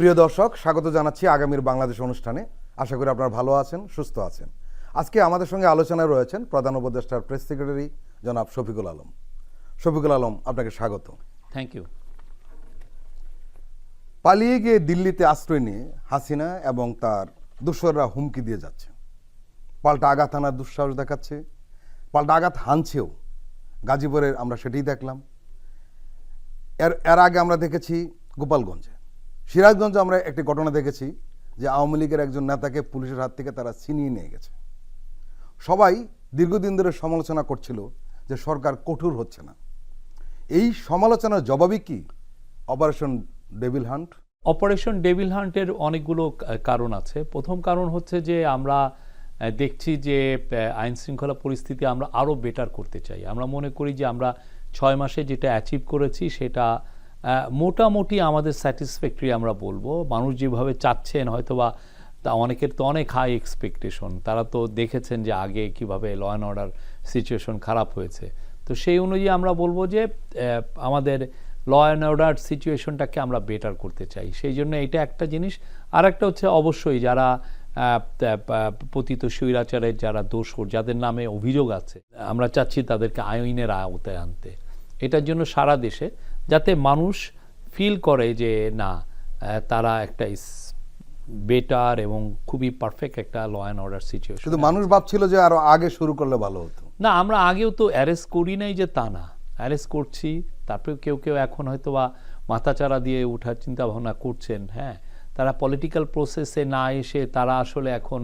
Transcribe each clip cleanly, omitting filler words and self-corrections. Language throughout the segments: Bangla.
প্রিয় দর্শক, স্বাগত জানাচ্ছি আগামীর বাংলাদেশ অনুষ্ঠানে। আশা করি আপনারা ভালো আছেন, সুস্থ আছেন। আজকে আমাদের সঙ্গে আলোচনায় রয়েছেন প্রধান উপদেষ্টার প্রেস সেক্রেটারি জনাব শফিকুল আলম। শফিকুল আলম, আপনাকে স্বাগত। Thank you. পালিয়ে গিয়ে দিল্লিতে আশ্রয় নিয়ে হাসিনা এবং তার দোসররা হুমকি দিয়ে যাচ্ছে, পাল্টা আঘাত হানার দুঃসাহস দেখাচ্ছে, পাল্টা আঘাত হানছেও। গাজীপুরের আমরা সেটাই দেখলাম। এর আগে আমরা দেখেছি গোপালগঞ্জে, সিরাজগঞ্জে আমরা একটি ঘটনা দেখেছি যে আওয়ামী লীগের একজন নেতাকে পুলিশের হাত থেকে তারা ছিনিয়ে নিয়ে গেছে। সবাই দীর্ঘদিন ধরে সমালোচনা করছিল যে সরকার কঠোর হচ্ছে না। এই সমালোচনার জবাবই কি Operation Devil Hunt? Operation Devil হান্টের অনেকগুলো কারণ আছে। প্রথম কারণ হচ্ছে যে আমরা দেখছি যে আইন শৃঙ্খলা পরিস্থিতি আমরা আরও বেটার করতে চাই। আমরা মনে করি যে আমরা 6 মাসে যেটা অ্যাচিভ করেছি সেটা মোটামুটি আমাদের স্যাটিসফ্যাক্টরি আমরা বলবো। মানুষ যেভাবে চাচ্ছেন, হয়তোবা তা অনেকের তো অনেক হাই এক্সপেকটেশন, তারা তো দেখেছেন যে আগে কিভাবে ল অ্যান্ড অর্ডার সিচুয়েশন খারাপ হয়েছে। তো সেই অনুযায়ী আমরা বলবো যে আমাদের ল অ্যান্ড অর্ডার সিচুয়েশনটাকে আমরা বেটার করতে চাই। সেই জন্য এটা একটা জিনিস। আর একটা হচ্ছে অবশ্যই যারা পতিত স্বৈরাচারের যারা দোষর, যাদের নামে অভিযোগ আছে, আমরা চাচ্ছি তাদেরকে আইনের আওতায় আনতে। এটার জন্য সারা দেশে যাতে মানুষ ফিল করে যে না, তারা একটা বেটার এবং খুবই পারফেক্ট একটা ল অ্যান্ড অর্ডার সিচুয়েশন। শুধু মানুষ ভাবছিল যে আরো আগে শুরু করলে ভালো হতো। না, আমরা আগেও তো অ্যারেস্ট করি নাই যে তা না, অ্যারেস্ট করছি। তারপরেও কেউ কেউ এখন হয়তো বা মাথাচাড়া দিয়ে ওঠার চিন্তা ভাবনা করছেন। হ্যাঁ, তারা পলিটিক্যাল প্রসেসে না এসে তারা আসলে এখন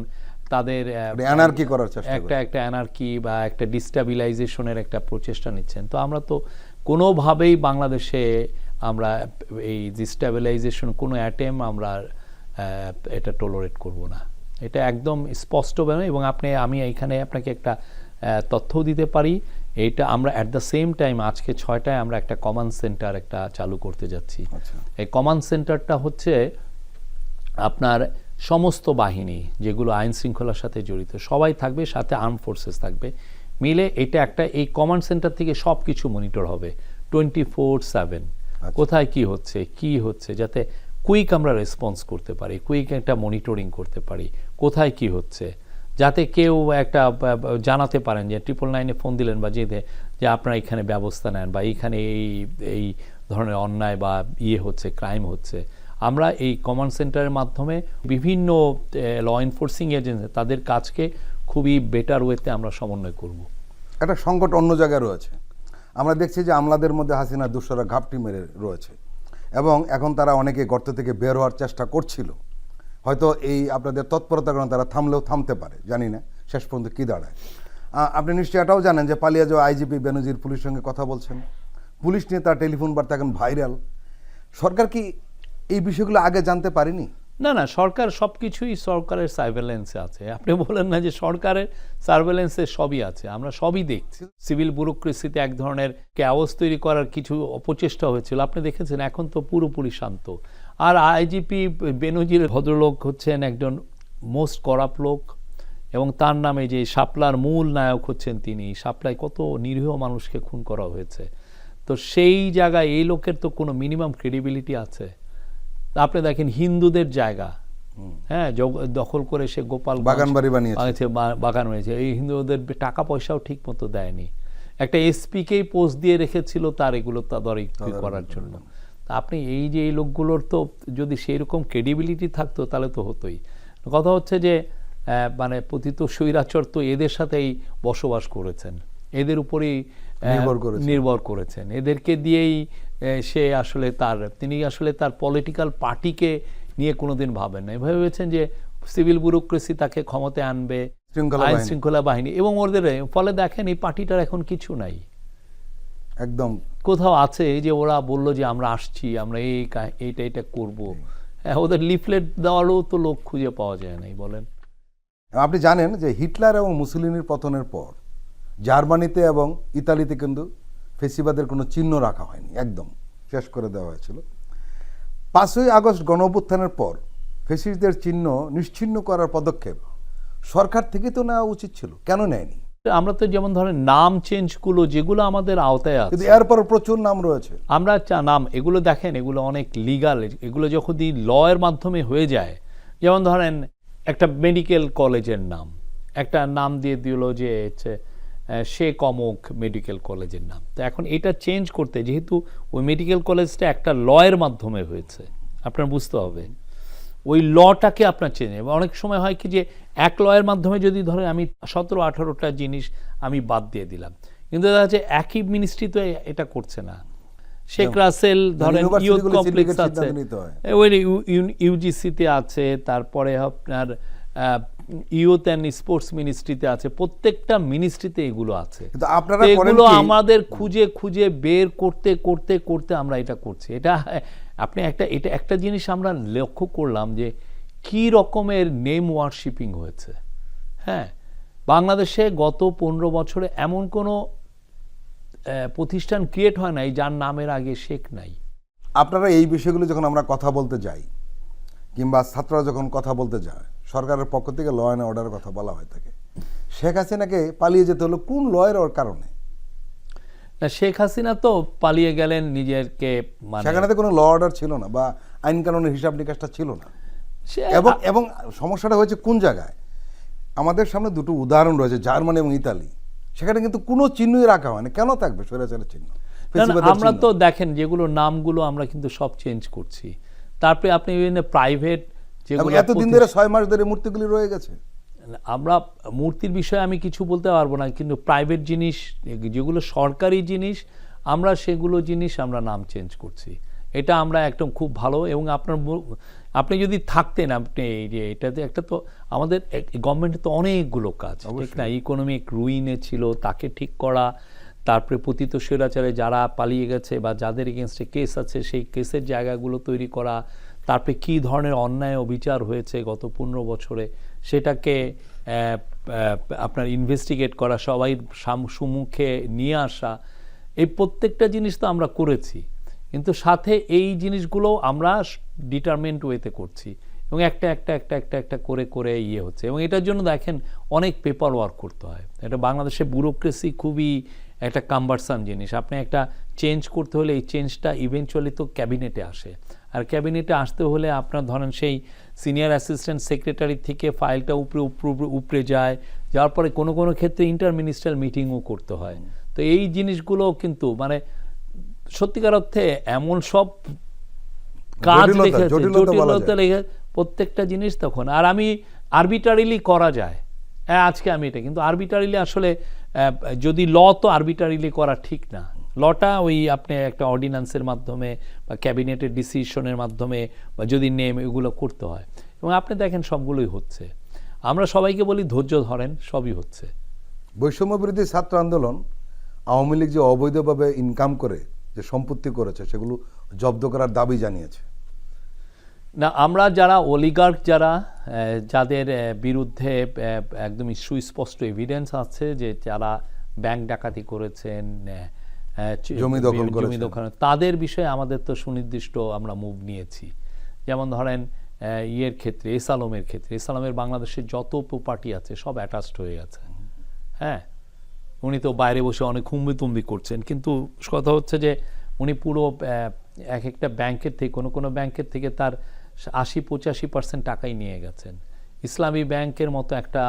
তাদের অ্যানার্কি করার চেষ্টা, একটা অ্যানার্কি বা একটা ডিস্টাবিলাইজেশনের একটা প্রচেষ্টা নিচ্ছেন। তো আমরা তো কোনোভাবেই বাংলাদেশে আমরা এই ডিস্টাবিলাইজেশন কোনো অ্যাটেম আমরা এটা টলারেট করব না। এটা একদম স্পষ্ট। এবং আমি এখানে আপনাকে একটা তথ্য দিতে পারি। এইটা আমরা অ্যাট দ্য সেম টাইম আজকে 6টায় আমরা একটা কমান্ড সেন্টার একটা চালু করতে যাচ্ছি। এই কমান্ড সেন্টারটা হচ্ছে আপনার সমস্ত বাহিনী যেগুলো আইন শৃঙ্খলার সাথে জড়িত সবাই থাকবে, সাথে আর্ম ফোর্সেস থাকবে মিলে। এটা একটা এই কমান্ড সেন্টার থেকে সব কিছু মনিটর হবে 24/7। কোথায় কি হচ্ছে যাতে কুইক আমরা রেসপন্স করতে পারি, কুইক একটা মনিটরিং করতে পারি কোথায় কি হচ্ছে, যাতে কেউ একটা জানাতে পারেন যে 999-এ ফোন দিলেন বা যে আপনারা এখানে ব্যবস্থা নেন বা এইখানে এই ধরনের অন্যায় বা হচ্ছে, ক্রাইম হচ্ছে। আমরা এই কমান্ড সেন্টারের মাধ্যমে বিভিন্ন ল এনফোর্সিং এজেন্সি তাদের কাজকে খুবই বেটার ওয়েতে আমরা সমন্বয় করব। একটা সংকট অন্য জায়গায় রয়েছে। আমরা দেখছি যে আমলাদের মধ্যে হাসিনা দোসররা ঘাপটি মেরে রয়েছে এবং এখন তারা অনেকে গর্ত থেকে বের হওয়ার চেষ্টা করছিল। হয়তো এই আপনাদের তৎপরতার কারণে তারা থামলেও থামতে পারে, জানি না শেষ পর্যন্ত কী দাঁড়ায়। আপনি নিশ্চয়ই এটাও জানেন যে পালিয়ে যাওয়া আইজিপি বেনজির পুলিশের সঙ্গে কথা বলছেন। পুলিশ নিয়ে তার টেলিফোন বার্তা এখন ভাইরাল। সরকার কি এই বিষয়গুলো আগে জানতে পারেনি? না, সরকার সব কিছুই সরকারের সার্ভেলেন্সে আছে। আপনি বলেন না যে সরকারের সার্ভেলেন্সে সবই আছে, আমরা সবই দেখছি। সিভিল ব্যুরোক্রেসিতে এক ধরনের ক্যাওস তৈরি করার কিছু অপচেষ্টা হয়েছিল, আপনি দেখেছেন। এখন তো পুরোপুরি শান্ত। আর আইজিপি বেনজির ভদ্রলোক হচ্ছেন একজন মোস্ট করাপ্ট লোক এবং তার নামে যে শাপলার মূল নায়ক হচ্ছেন তিনি। শাপলায় কত নিরীহ মানুষকে খুন করা হয়েছে। তো সেই জায়গায় এই লোকের তো কোনো মিনিমাম ক্রেডিবিলিটি আছে? আপনি দেখেন হিন্দুদের জায়গা, হ্যাঁ, দখল করে সে গোপাল বাগান বানিয়েছে। এই হিন্দুদের টাকা পয়সাও ঠিক মতো দেয়নি। একটা এসপিকেই পোস্ট দিয়ে রেখেছিল তার এগুলো তদারকি করার জন্য। আপনি এই লোকগুলোর তো যদি সেই রকম ক্রেডিবিলিটি থাকতো তাহলে তো হতোই। কথা হচ্ছে যে মানে পতিত স্বৈরাচার তো এদের সাথেই বসবাস করেছেন, এদের উপরেই নির্ভর করেছেন, এদেরকে দিয়েই সে আসলে তিনি আসলে তার পলিটিক্যাল পার্টিকে নিয়ে কোনোদিন ভাবেন না। ভেবেছেন যে সিভিল ব্যুরোক্রেসি তাকে ক্ষমতায় আনবে, আইন শৃঙ্খলা বাহিনী, এবং ওদের ফলে দেখেন এই পার্টিটার এখন কিছু নাই। একদম কোথাও আছে যে ওরা বলল যে আমরা আসছি, আমরা এইটা করব। ওদের লিফলেট দেওয়ারও তো লোক খুঁজে পাওয়া যায় নাই, বলেন। আপনি জানেন যে হিটলার এবং মুসলিনের পতনের পর জার্মানিতে এবং ইতালিতে কিন্তু ফেসিবাদের কোনো চিহ্ন রাখা হয়নি, একদম শেষ করে দেওয়া হয়েছিল। 5ই আগস্ট গণঅভ্যুত্থানের পর ফেসিস্টদের চিহ্ন নিশ্চিহ্ন করার পদক্ষেপ সরকার থেকে তো নেওয়া উচিত ছিল, কেন নেয়নি? আমরা তো যেমন ধরেন নাম চেঞ্জগুলো যেগুলো আমাদের আওতায় কিন্তু আছে, এরপর প্রচুর নাম রয়েছে। আমরা নাম এগুলো দেখেন, এগুলো অনেক লিগাল, এগুলো যখন ল এর মাধ্যমে হয়ে যায়, যেমন ধরেন একটা মেডিকেল কলেজের নাম, একটা নাম দিয়ে দিল যে হচ্ছে শেখ অমুক মেডিকেল কলেজের নাম। তো এখন এটা চেঞ্জ করতে, যেহেতু ওই মেডিকেল কলেজটা একটা ল এর মাধ্যমে হয়েছে, আপনার বুঝতে হবে ওই লটাকে আপনার চেঞ্জ। অনেক সময় হয় কি যে এক লয়ের মাধ্যমে যদি ধরেন আমি 17-18টা জিনিস আমি বাদ দিয়ে দিলাম, কিন্তু দেখা যাচ্ছে একই মিনিস্ট্রি তো এটা করছে না। শেখ রাসেল ধরেন ইউথ কমপ্লেক্স আছে, ওই ইউজিসিতে আছে, তারপরে আপনার ইউথ অ্যান্ড স্পোর্টস মিনিস্ট্রিতে আছে, প্রত্যেকটা মিনিস্ট্রিতে এগুলো আছে। কিন্তু আপনারা এগুলো আমাদের খুঁজে খুঁজে বের করতে করতে করতে আমরা এটা করছি। এটা আপনি এটা একটা জিনিস আমরা লক্ষ্য করলাম যে কি রকমের নেম ওয়ারশিপিং হয়েছে। হ্যাঁ, বাংলাদেশে গত 15 বছরে এমন কোনো প্রতিষ্ঠান ক্রিয়েট হয় নাই যার নামের আগে শেখ নাই। আপনারা এই বিষয়গুলো যখন আমরা কথা বলতে যাই, কিংবা ছাত্ররা যখন কথা বলতে যায়, সরকারের পক্ষ থেকে ল অ্যান্ড অর্ডারের কথা বলা হয়ে থাকে। শেখ হাসিনাকে পালিয়ে যেতে হলো কোন লয়ের কারণে? শেখ হাসিনা তো পালিয়ে গেলেন নিজেকে, সেখানে তো কোনো ল অর্ডার ছিল না, বা আইন কানুনের হিসাব নিকাশটা ছিল না। এবং সমস্যাটা হয়েছে কোন জায়গায়? আমাদের সামনে দুটো উদাহরণ রয়েছে, জার্মানি এবং ইতালি। সেখানে কিন্তু কোনো চিহ্নই রাখা হয় না। কেন থাকবে স্বৈরাচারের চিহ্ন? আমরা তো দেখেন যেগুলো নামগুলো আমরা কিন্তু সব চেঞ্জ করছি। তারপরে আপনি বিভিন্ন প্রাইভেট যেগুলো এতদিন ধরে 6 মাস ধরে মূর্তিগুলি রয়ে গেছে। আমরা মূর্তির বিষয়ে আমি কিছু বলতে পারবো না, কিন্তু প্রাইভেট জিনিস যেগুলো সরকারি জিনিস আমরা সেগুলো জিনিস আমরা নাম চেঞ্জ করছি। এটা আমরা একদম খুব ভালো। এবং আপনি যদি থাকতেন, আপনি এই যে এটাতে একটা তো আমাদের গভর্নমেন্টের তো অনেকগুলো কাজ, ঠিক না? ইকোনমিক রুইনে ছিল, তাকে ঠিক করা, তারপরে পতিত স্বৈরাচারে যারা পালিয়ে গেছে বা যাদের এগেনস্টে কেস আছে সেই কেসের জায়গাগুলো তৈরি করা, তারপরে কী ধরনের অন্যায় অবিচার হয়েছে গত 15 বছরে সেটাকে আপনার ইনভেস্টিগেট করা, সবাই সম্মুখে নিয়ে আসা, এই প্রত্যেকটা জিনিস তো আমরা করেছি। কিন্তু সাথে এই জিনিসগুলো আমরা ডিটারমেন্ট ওয়েতে করছি এবং একটা একটা একটা একটা একটা করে করে ইয়ে হচ্ছে। এবং এটার জন্য দেখেন অনেক পেপার ওয়ার্ক করতে হয়। এটা বাংলাদেশে ব্যুরোক্রেসি খুবই একটা কাম্বারসাম জিনিস। আপনি একটা চেঞ্জ করতে হলে এই চেঞ্জটা ইভেনচুয়ালি তো ক্যাবিনেটে আসে, আর ক্যাবিনেটে আসতে হলে আপনার ধরেন সেই সিনিয়র অ্যাসিস্ট্যান্ট সেক্রেটারি থেকে ফাইলটা উপরে যায়, যাওয়ার পরে কোনো কোনো ক্ষেত্রে ইন্টার মিনিস্ট্রিয়াল মিটিংও করতে হয়। তো এই জিনিসগুলো কিন্তু মানে সত্যিকার অর্থে এমন সব কাজ লেখেছে, জটিলতা লেখে প্রত্যেকটা জিনিস তখন। আর আমি আরবিটারিলি করা যায়, আজকে আমি এটা, কিন্তু আরবিটারিলি আসলে যদি ল তো আরবিটারিলি করা ঠিক না। লটা ওই আপনি একটা অর্ডিন্যান্সের মাধ্যমে বা ক্যাবিনেটের ডিসিশনের মাধ্যমে বা যদি নেম এগুলো করতে হয়। এবং আপনি দেখেন সবগুলোই হচ্ছে। আমরা সবাইকে বলি ধৈর্য ধরেন, সবই হচ্ছে। বৈষম্য বিরোধী ছাত্র আন্দোলন আওয়ামী লীগ যে অবৈধভাবে ইনকাম করে যে সম্পত্তি করেছে সেগুলো জব্দ করার দাবি জানিয়েছে। না, আমরা যারা অলিগার্ক, যাদের বিরুদ্ধে একদম সুস্পষ্ট এভিডেন্স আছে যে যারা ব্যাংক ডাকাতি করেছেন, জমি দখল, তাদের বিষয়ে আমাদের তো সুনির্দিষ্ট আমরা মুভ নিয়েছি। যেমন ধরেন ইয়ের ক্ষেত্রে, এসালমের ক্ষেত্রে, এসালমের বাংলাদেশের যত প্রপার্টি আছে সব অ্যাটাচড হয়ে গেছে। হ্যাঁ, উনি তো বাইরে বসে অনেক হুম্বিতুম্বি করছেন, কিন্তু কথা হচ্ছে যে উনি পুরো এক একটা ব্যাংকের থেকে, কোনো কোনো ব্যাংকের থেকে তার 80-85% টাকাই নিয়ে গেছেন। ইসলামী ব্যাংকের মতো একটা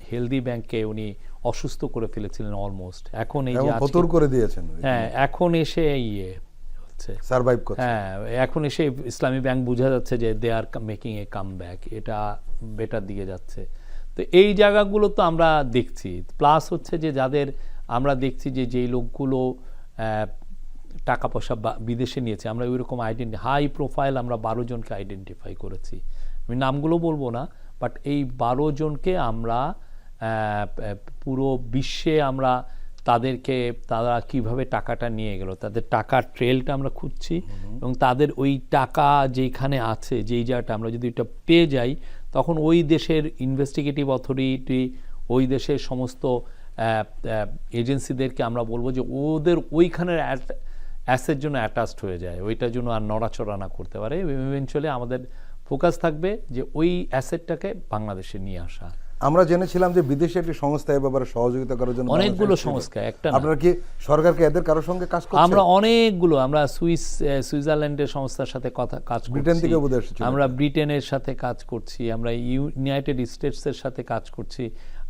হেলদি ব্যাংকে উনি অসুস্থ করে ফেলেছিলেন অলমোস্ট। এখন এই যে ফতুর করে দিয়েছেন, হ্যাঁ, এখন এসে ইয়ে হচ্ছে, সারভাইভ করছে। হ্যাঁ, এখন এসে ইসলামী ব্যাংক বোঝা যাচ্ছে যে they are making a comeback, এটা বেটার দিকে যাচ্ছে। তো এই জায়গাগুলো তো আমরা দেখছি। প্লাস হচ্ছে যে যাদের আমরা দেখছি যে যেই লোকগুলো টাকা পয়সা বিদেশে নিয়েছে, আমরা ওইরকম হাই প্রোফাইল আমরা 12 জনকে আইডেন্টিফাই করেছি। আমি নামগুলো বলবো না, বাট এই 12 জনকে আমরা পুরো বিশ্বে আমরা তাদেরকে, তারা কিভাবে টাকাটা নিয়ে গেল, তাদের টাকার ট্রেলটা আমরা খুঁজছি। এবং তাদের ওই টাকা যেখানে আছে, যেই জায়গাটা আমরা যদি এটা পেয়ে যাই, তখন ওই দেশের ইনভেস্টিগেটিভ অথরিটি, ওই দেশের সমস্ত এজেন্সিদেরকে আমরা বলবো যে ওদের ওইখানের অ্যাসের জন্য অ্যাটাচড হয়ে যায়, ওইটার জন্য আর নড়াচড়া না করতে পারে। ইভেনচুয়ালি আমাদের ফোকাস থাকবে যে ওই অ্যাসেটটাকে বাংলাদেশে নিয়ে আসা। আমরা জেনেছিলাম যে বিদেশি একটি সংস্থা এ ব্যাপারে সহযোগিতা করার জন্য অনেকগুলো বাংলাদেশে ছিল। সংস্থা, একটা না। আপনারা কি সরকারকে এদের কারোর সঙ্গে কাজ করছেন? আমরা অনেকগুলো, আমরা সুইজারল্যান্ডের সংস্থার সাথে কাজ করছি, ব্রিটেন থেকে বোধহয় এসেছিল। আমরা ব্রিটেনের সাথে কাজ করছি, আমরা ইউনাইটেড স্টেটসের সাথে কাজ করছি,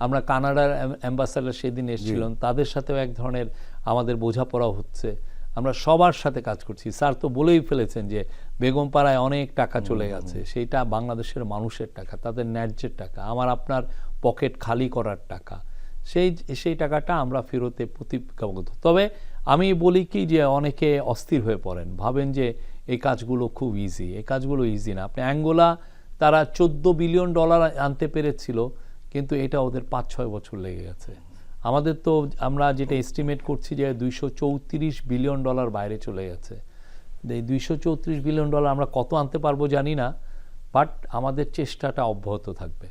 আমরা কানাডার অ্যাম্বাসাডার সেদিন এসেছিলেন, তাদের সাথেও এক ধরনের আমাদের বোঝাপড়া হচ্ছে। আমরা সবার সাথে কাজ করছি। স্যার তো বলেই ফেলেছেন যে বেগমপাড়ায় অনেক টাকা চলে গেছে, সেইটা বাংলাদেশের মানুষের টাকা, তাদের ন্যায্যের টাকা, আমার আপনার পকেট খালি করার টাকা, সেই টাকাটা আমরা ফেরতে প্রতিজ্ঞাবদ্ধ। তবে আমি বলি কি যে অনেকে অস্থির হয়ে পড়েন, ভাবেন যে এই কাজগুলো খুব ইজি। এই কাজগুলো ইজি না। আপনি অ্যাঙ্গোলা, তারা $14 বিলিয়ন আনতে পেরেছিল, কিন্তু এটা ওদের 5-6 বছর লেগে গেছে। আমাদের তো আমরা যেটা এস্টিমেট করছি যে $234 বিলিয়ন বাইরে চলে গেছে। এই $234 বিলিয়ন আমরা কত আনতে পারবো জানি না, বাট আমাদের চেষ্টাটা অব্যাহত থাকবে।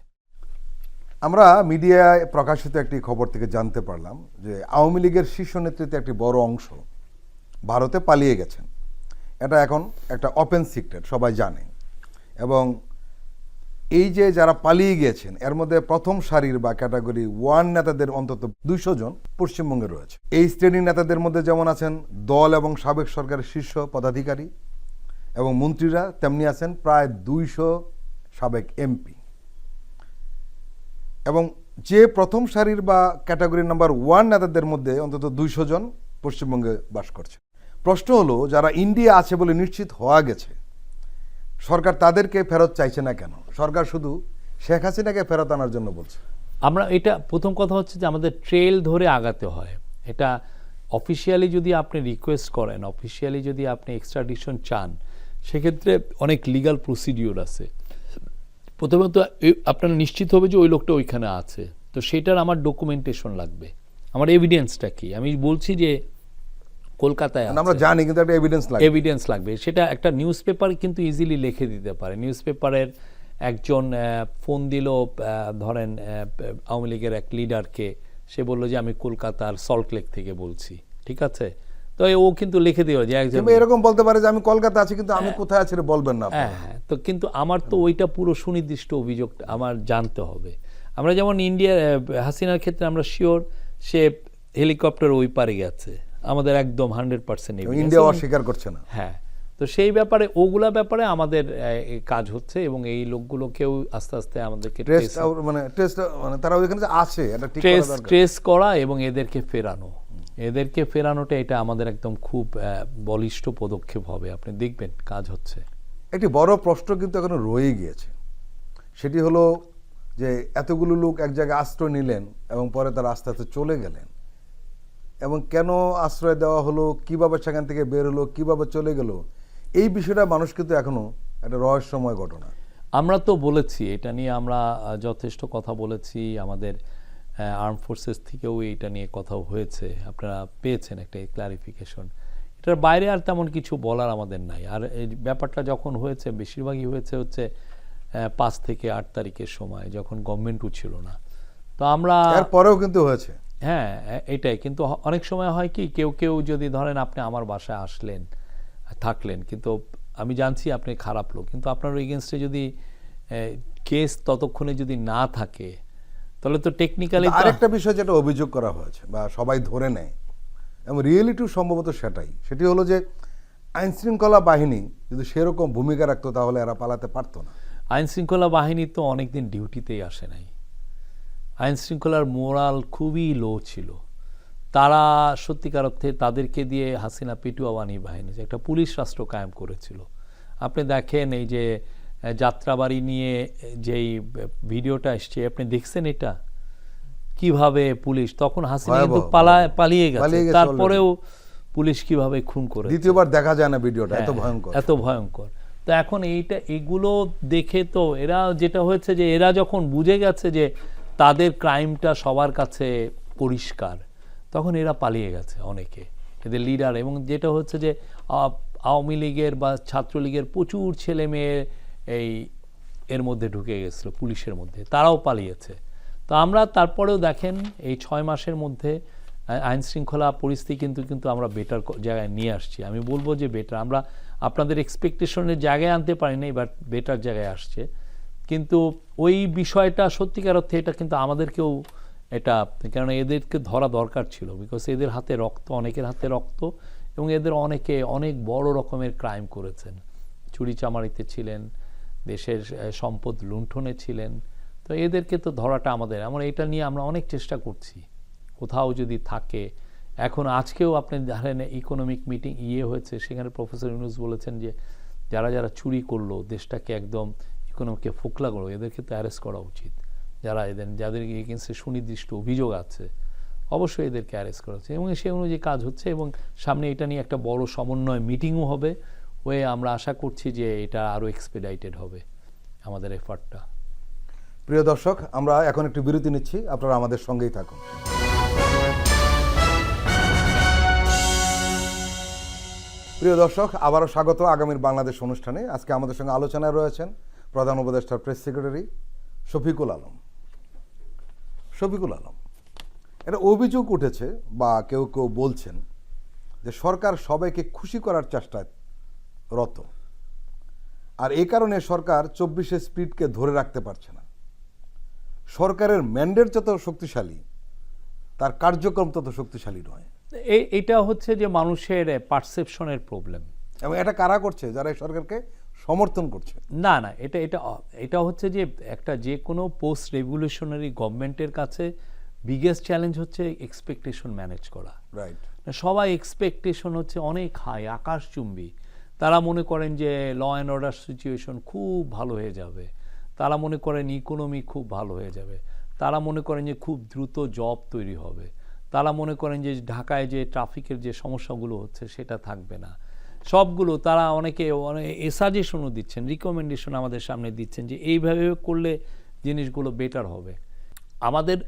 আমরা মিডিয়ায় প্রকাশিত একটি খবর থেকে জানতে পারলাম যে আওয়ামী লীগের শীর্ষ নেতৃত্বে একটি বড় অংশ ভারতে পালিয়ে গেছেন। এটা এখন একটা ওপেন সিক্রেট, সবাই জানে। এবং এই যে যারা পালিয়ে গিয়েছেন এর মধ্যে প্রথম সারির বা ক্যাটাগরি 1 নেতাদের অন্তত 200 জন পশ্চিমবঙ্গে রয়েছে। এই শ্রেণীর নেতাদের মধ্যে যেমন আছেন দল এবং সাবেক সরকারের শীর্ষ পদাধিকারী এবং মন্ত্রীরা, তেমনি আছেন প্রায় 200 সাবেক এমপি। এবং যে প্রথম সারির বা ক্যাটাগরি নাম্বার 1 নেতাদের মধ্যে অন্তত 200 জন পশ্চিমবঙ্গে বাস করছে। প্রশ্ন হলো, যারা ইন্ডিয়া আছে বলে নিশ্চিত হওয়া গেছে, সরকার তাদেরকে ফেরত চাইছে না কেন? সরকার শুধু শেখ হাসিনাকে ফেরত আনার জন্য বলছে। আমরা এটা প্রথম কথা হচ্ছে যে আমাদের ট্রেল ধরে আগাতে হয়। এটা অফিসিয়ালি যদি আপনি রিকোয়েস্ট করেন, অফিসিয়ালি যদি আপনি এক্সট্রাডিশন চান, সেক্ষেত্রে অনেক লিগ্যাল প্রসিডিওর আছে। প্রথমত আপনারা নিশ্চিত হবে যে ওই লোকটা ওইখানে আছে, তো সেটার আমার ডকুমেন্টেশন লাগবে, আমার এভিডেন্সটা কি। আমি বলছি যে কলকাতায় আমরা জানি, কিন্তু একটা এভিডেন্স লাগবে। সেটা একটা নিউজ পেপার কিন্তু ইজিলি লিখে দিতে পারে। নিউজ পেপারের একজন ফোন দিল, ধরেন আওয়ামী লীগের এক লিডারকে, সে বলল যে আমি কলকাতার সল্টলেক থেকে বলছি, ঠিক আছে, তো ও কিন্তু লিখে দিল যে একজন এরকম বলতে পারে যে আমি কলকাতা আছি, কিন্তু আমি কোথায় আছি বলবেন না। হ্যাঁ, তো কিন্তু আমার তো ওইটা পুরো সুনির্দিষ্ট অভিযোগ আমার জানতে হবে। আমরা যেমন ইন্ডিয়ার হাসিনার ক্ষেত্রে আমরা শিওর সে হেলিকপ্টার ওই পারে গেছে, আমাদের একদম 100% ইন্ডিয়া অস্বীকার করছে না। হ্যাঁ, তো সেই ব্যাপারে ওগুলা ব্যাপারে আমাদের কাজ হচ্ছে, এবং এই লোকগুলোকেও আস্তে আস্তে আমাদেরকে তারা ওইখানে আছে এটা ঠিক ট্রেস করা এবং এদেরকে ফেরানোটা এটা আমাদের একদম খুব বলিষ্ঠ পদক্ষেপ হবে। আপনি দেখবেন কাজ হচ্ছে। একটি বড় প্রশ্ন কিন্তু এখনো রয়ে গিয়েছে, সেটি হলো যে এতগুলো লোক এক জায়গায় আশ্রয় নিলেন এবং পরে তারা আস্তে আস্তে চলে গেলেন, এবং কেন আশ্রয় দেওয়া হলো, কিভাবে সেখান থেকে বের হলো, কিভাবে চলে গেল, এই বিষয়টা মানুষ কিন্তু এখনো একটা রহস্যময় ঘটনা। আমরা তো বলেছি এটা নিয়ে, আমরা যথেষ্ট কথা বলেছি, আমাদের আর্ম ফোর্সেস থেকেও এটা নিয়ে কথা হয়েছে, আপনারা পেয়েছেন একটা ক্লারিফিকেশন। এটার বাইরে আর তেমন কিছু বলার আমাদের নাই। আর এই ব্যাপারটা যখন হয়েছে, বেশিরভাগই হচ্ছে 5 থেকে 8 তারিখের সময়, যখন গভর্নমেন্টও ছিল না। তো আমরা এরপরেও কিন্তু হয়েছে, হ্যাঁ এটাই। কিন্তু অনেক সময় হয় কি, কেউ যদি ধরেন আপনি আমার বাসায় আসলেন, থাকলেন, কিন্তু আমি জানছি আপনি খারাপ লোক, কিন্তু আপনার এগেনস্টে যদি কেস ততক্ষণে যদি না থাকে, তাহলে তো টেকনিক্যালি আরেকটা বিষয় যেটা অভিযোগ করা হয়েছে বা সবাই ধরে নেয়, এবং রিয়েলিটিও সম্ভবত সেটি হলো যে আইন শৃঙ্খলা বাহিনী যদি সেরকম ভূমিকা রাখতো তাহলে এরা পালাতে পারতো না। আইন শৃঙ্খলা বাহিনী তো অনেকদিন ডিউটিতেই আসে নাই। আইন শৃঙ্খলার মোরাল খুবই লো ছিল। তারা সত্যিকার অর্থে তাদেরকে দিয়ে হাসিনা পেটুয়া বাহিনী বাহিনী একটা পুলিশ রাষ্ট্র কায়েম করেছিল। আপনি দেখেন এই যে যাত্রাবাড়ি নিয়ে যেই ভিডিওটা এসছে, আপনি দেখছেন এটা কিভাবে পুলিশ, তখন হাসিনা কিন্তু পালিয়ে গেছে, তারপরেও পুলিশ কিভাবে খুন করে, দ্বিতীয়বার দেখা যায় না ভিডিওটা, এত ভয়ঙ্কর। তো এখন এগুলো দেখে তো এরা যেটা হয়েছে যে এরা যখন বুঝে গেছে যে তাদের ক্রাইমটা সবার কাছে পরিষ্কার, তখন এরা পালিয়ে গেছে অনেকে, এদের লিডার। এবং যেটা হচ্ছে যে আওয়ামী লীগের বা ছাত্রলীগের প্রচুর ছেলে মেয়ে এর মধ্যে ঢুকে গেছিল, পুলিশের মধ্যে, তারাও পালিয়েছে। তো আমরা তারপরেও দেখেন এই 6 মাসের মধ্যে আইন শৃঙ্খলা পরিস্থিতি কিন্তু আমরা বেটার জায়গায় নিয়ে আসছি। আমি বলবো যে বেটার, আমরা আপনাদের এক্সপেকটেশনের জায়গায় আনতে পারি নাই, বাট বেটার জায়গায় আসছে। কিন্তু ওই বিষয়টা সত্যিকার অর্থে এটা কিন্তু আমাদেরকেও এটা, কারণ এদেরকে ধরা দরকার ছিল, বিকজ এদের হাতে রক্ত, অনেকের হাতে রক্ত, এবং এদের অনেকে অনেক বড় রকমের ক্রাইম করেছেন, চুরিচামারিতে ছিলেন, দেশের সম্পদ লুণ্ঠনে ছিলেন। তো এদেরকে তো ধরাটা আমাদের, আমরা এটা নিয়ে আমরা অনেক চেষ্টা করছি। কোথাও যদি থাকে, এখন আজকেও আপনি ধরেন ইকোনমিক মিটিং হয়েছে, সেখানে প্রফেসর ইউনূস বলেছেন যে যারা যারা চুরি করলো, দেশটাকে একদম ইকোনমিকে ফোকলা করলো, এদেরকে তো অ্যারেস্ট করা উচিত। যাদের এগেন্সে সুনির্দিষ্ট অভিযোগ আছে, অবশ্যই এদেরকে অ্যারেস্ট করা উচিত, এবং সেই অনুযায়ী কাজ হচ্ছে। এবং সামনে এটা নিয়ে একটা বড় সমন্বয় মিটিংও হবে, হয়ে আমরা আশা করছি যে এটা আরও এক্সপেডাইটেড হবে আমাদের এফার্টটা। প্রিয় দর্শক, আমরা এখন একটু বিরতি নিচ্ছি, আপনারা আমাদের সঙ্গেই থাকুন। প্রিয় দর্শক, আবারও স্বাগত আগামীর বাংলাদেশ অনুষ্ঠানে। আজকে আমাদের সঙ্গে আলোচনায় রয়েছেন প্রধান উপদেষ্টার প্রেস সেক্রেটারি শফিকুল আলম। শফিকুল আলম, এটা অভিযোগ উঠেছে বা কেউ কেউ বলছেন যে সরকার সবাইকে খুশি করার চেষ্টায় রত, আর এই কারণে সরকার 24 স্পিডকে ধরে রাখতে পারছে না। সরকারের ম্যান্ডেট যত শক্তিশালী, তার কার্যক্রম তত শক্তিশালী নয়। এটা হচ্ছে যে মানুষের পারসেপশনের প্রবলেম। এবং এটা কারা করছে? যারা এই সরকারকে সমর্থন করছে। না না, এটা এটা এটা হচ্ছে যে একটা যে কোনো পোস্ট রেভলিউশনারি গভর্নমেন্টের কাছে বিগেস্ট চ্যালেঞ্জ হচ্ছে এক্সপেকটেশন ম্যানেজ করা। রাইট। সবাই এক্সপেকটেশন হচ্ছে অনেক হাই, আকাশচুম্বী। তারা মনে করেন যে ল অ্যান্ড অর্ডার সিচুয়েশন খুব ভালো হয়ে যাবে, তারা মনে করেন ইকোনমি খুব ভালো হয়ে যাবে, তারা মনে করেন যে খুব দ্রুত জব তৈরি হবে, তারা মনে করেন যে ঢাকায় যে ট্রাফিকের যে সমস্যাগুলো হচ্ছে সেটা থাকবে না। সবগুলো তারা অনেকে সাজেশনও দিচ্ছেন, রিকমেন্ডেশন আমাদের সামনে দিচ্ছেন যে এইভাবে করলে জিনিসগুলো বেটার হবে। আমাদের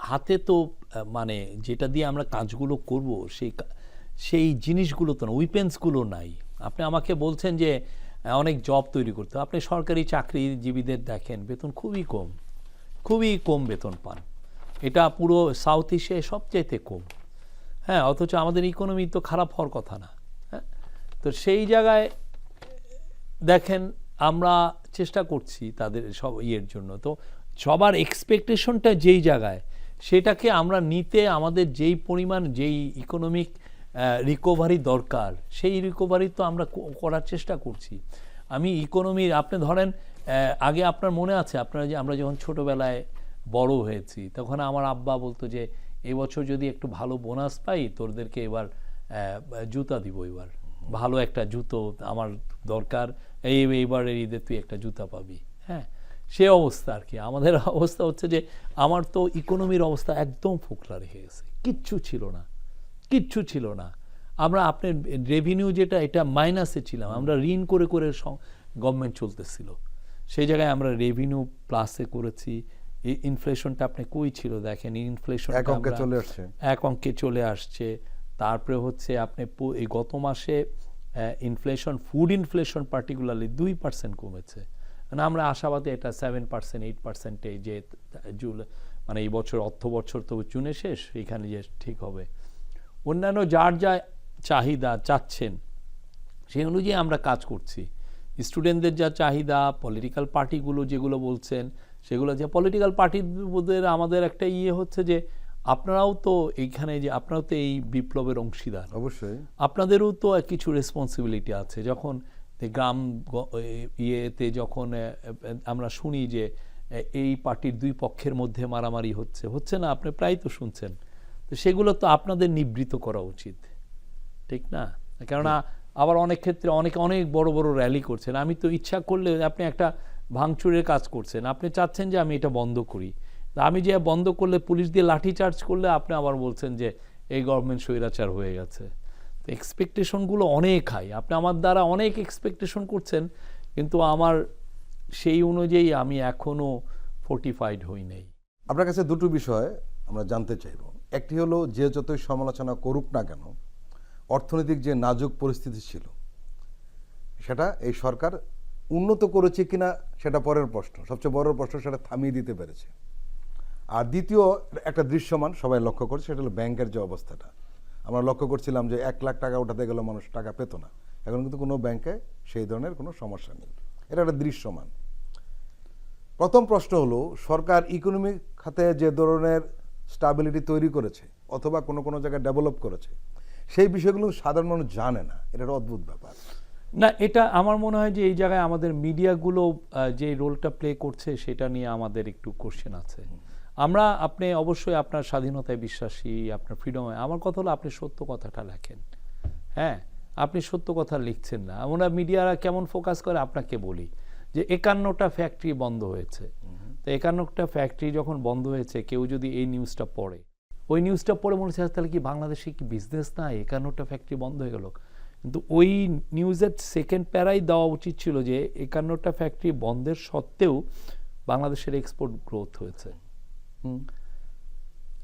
হাতে তো মানে যেটা দিয়ে আমরা কাজগুলো করব সেই জিনিসগুলো তো না, উইপেন্সগুলো নাই। আপনি আমাকে বলছেন যে অনেক জব তৈরি করতে, আপনি সরকারি চাকরিজীবীদের দেখেন বেতন খুবই কম বেতন পান। এটা পুরো সাউথ এশিয়ায় সবচাইতে কম। হ্যাঁ, অথচ আমাদের ইকোনমি তো খারাপ হওয়ার কথা না। হ্যাঁ, তো সেই জায়গায় দেখেন আমরা চেষ্টা করছি তাদের সব জন্য। তো সবার এক্সপেকটেশনটা যেই জায়গায়, সেটাকে আমরা নিতে আমাদের যেই পরিমাণ যেই ইকোনমিক রিকভারি দরকার, সেই রিকভারি তো আমরা করার চেষ্টা করছি। আমি ইকোনমির, আপনি ধরেন আগে আপনার মনে আছে, আপনারা যে আমরা যখন ছোটোবেলায় বড় হয়েছি, তখন আমার আব্বা বলতো যে এবছর যদি একটু ভালো বোনাস পাই, তোদেরকে এবার জুতা দিব, এবার ভালো একটা জুতো আমার দরকার, এইবারের ঈদে তুই একটা জুতা পাবি। হ্যাঁ, সে অবস্থা আর কি। আমাদের অবস্থা হচ্ছে যে আমার তো ইকোনমির অবস্থা একদম ফোকলা রেখে গেছে, কিচ্ছু ছিল না। আমরা আপনার রেভিনিউ যেটা, এটা মাইনাসে ছিলাম, আমরা ঋণ করে গভর্নমেন্ট চলতেছিল। সেই জায়গায় আমরা রেভিনিউ প্লাসে করেছি। ইনফ্লেশনটা আপনি কই ছিল দেখেন, ইনফ্লেশন এক অঙ্কে চলে আসছে। তারপরে হচ্ছে আপনি এই গত মাসে ইনফ্লেশন, ফুড ইনফ্লেশন পার্টিকুলারলি 2% কমেছে। মানে আমরা আশাবাদী এটা 7%, 8% যে মানে এই বছর অর্থ বছর তো জুনে শেষ, এখানে যে ঠিক হবে। অন্যান্য যার যা চাহিদা চাচ্ছেন সেই অনুযায়ী আমরা কাজ করছি। স্টুডেন্টদের যা চাহিদা, পলিটিক্যাল পার্টিগুলো যেগুলো বলছেন সেগুলো, যে পলিটিক্যাল পার্টিদের আমাদের একটা হচ্ছে যে আপনারাও তো এইখানে, যে আপনারাও তো এই বিপ্লবের অংশীদার, অবশ্যই আপনাদেরও তো কিছু রেসপন্সিবিলিটি আছে। যখন গ্রাম ইয়েতে যখন আমরা শুনি যে এই পার্টির দুই পক্ষের মধ্যে মারামারি হচ্ছে না, আপনি প্রায় তো শুনছেন, তো সেগুলো তো আপনাদের নিবৃত্ত করা উচিত, ঠিক না? কেননা আবার অনেক ক্ষেত্রে অনেক বড় বড় র্যালি করছেন। আমি তো ইচ্ছা করলে, আপনি একটা ভাঙচুরের কাজ করছেন, আপনি চাচ্ছেন যে আমি এটা বন্ধ করি, আমি যে বন্ধ করলে পুলিশ দিয়ে লাঠি চার্জ করলে আপনি আবার বলছেন যে এই গভর্নমেন্ট স্বৈরাচার হয়ে গেছে। এক্সপেকটেশনগুলো অনেক হাই, আপনি আমার দ্বারা অনেক এক্সপেকটেশন করছেন, কিন্তু আমার সেই অনুযায়ী আমি এখনও ফোর্টিফাইড হই নাই। আপনার কাছে দুটো বিষয় আমরা জানতে চাইব। একটি হলো, যে যতই সমালোচনা করুক না কেন, অর্থনৈতিক যে নাজুক পরিস্থিতি ছিল সেটা এই সরকার উন্নত করেছে কিনা সেটা পরের প্রশ্ন, সবচেয়ে বড় প্রশ্ন সেটা থামিয়ে দিতে পেরেছে। আর দ্বিতীয় একটা দৃশ্যমান সবাই লক্ষ্য করছে, সেটা হলো ব্যাংকের যে অবস্থাটা। আমরা লক্ষ্য করছিলাম যে 1 লাখ টাকা ওঠাতে গেলে মানুষ টাকা পেত না, এখন কিন্তু কোনো ব্যাংকে সেই ধরনের কোনো সমস্যা নেই। এটা একটা দৃশ্যমান। প্রথম প্রশ্ন হলো, সরকার ইকোনমিক খাতে যে ধরনের স্টাবিলিটি তৈরি করেছে অথবা কোনো কোনো জায়গায় ডেভেলপ করেছে, সেই বিষয়গুলো সাধারণ মানুষ জানে না। এটা একটা অদ্ভুত ব্যাপার। না, এটা আমার মনে হয় যে এই জায়গায় আমাদের মিডিয়াগুলো যে রোলটা প্লে করছে সেটা নিয়ে আমাদের একটু কোশ্চেন আছে। আপনি অবশ্যই আপনার স্বাধীনতায় বিশ্বাসী, আপনার ফ্রিডমে। আমার কথা হলো আপনি সত্য কথাটা লেখেন। হ্যাঁ, আপনি সত্য কথা লিখছেন না। আমরা মিডিয়ারা কেমন ফোকাস করে আপনাকে বলি যে 51টা ফ্যাক্টরি বন্ধ হয়েছে। তো 51টা ফ্যাক্টরি যখন বন্ধ হয়েছে, কেউ যদি এই নিউজটা পড়ে, ওই নিউজটা পড়ে মনে হচ্ছে তাহলে কি বাংলাদেশে কি বিজনেস নাই, 51টা ফ্যাক্টরি বন্ধ হয়ে গেল। কিন্তু ওই নিউজের সেকেন্ড প্যারাই দেওয়া উচিত ছিল যে 51টা ফ্যাক্টরি বন্ধের সত্ত্বেও বাংলাদেশের এক্সপোর্ট গ্রোথ হয়েছে।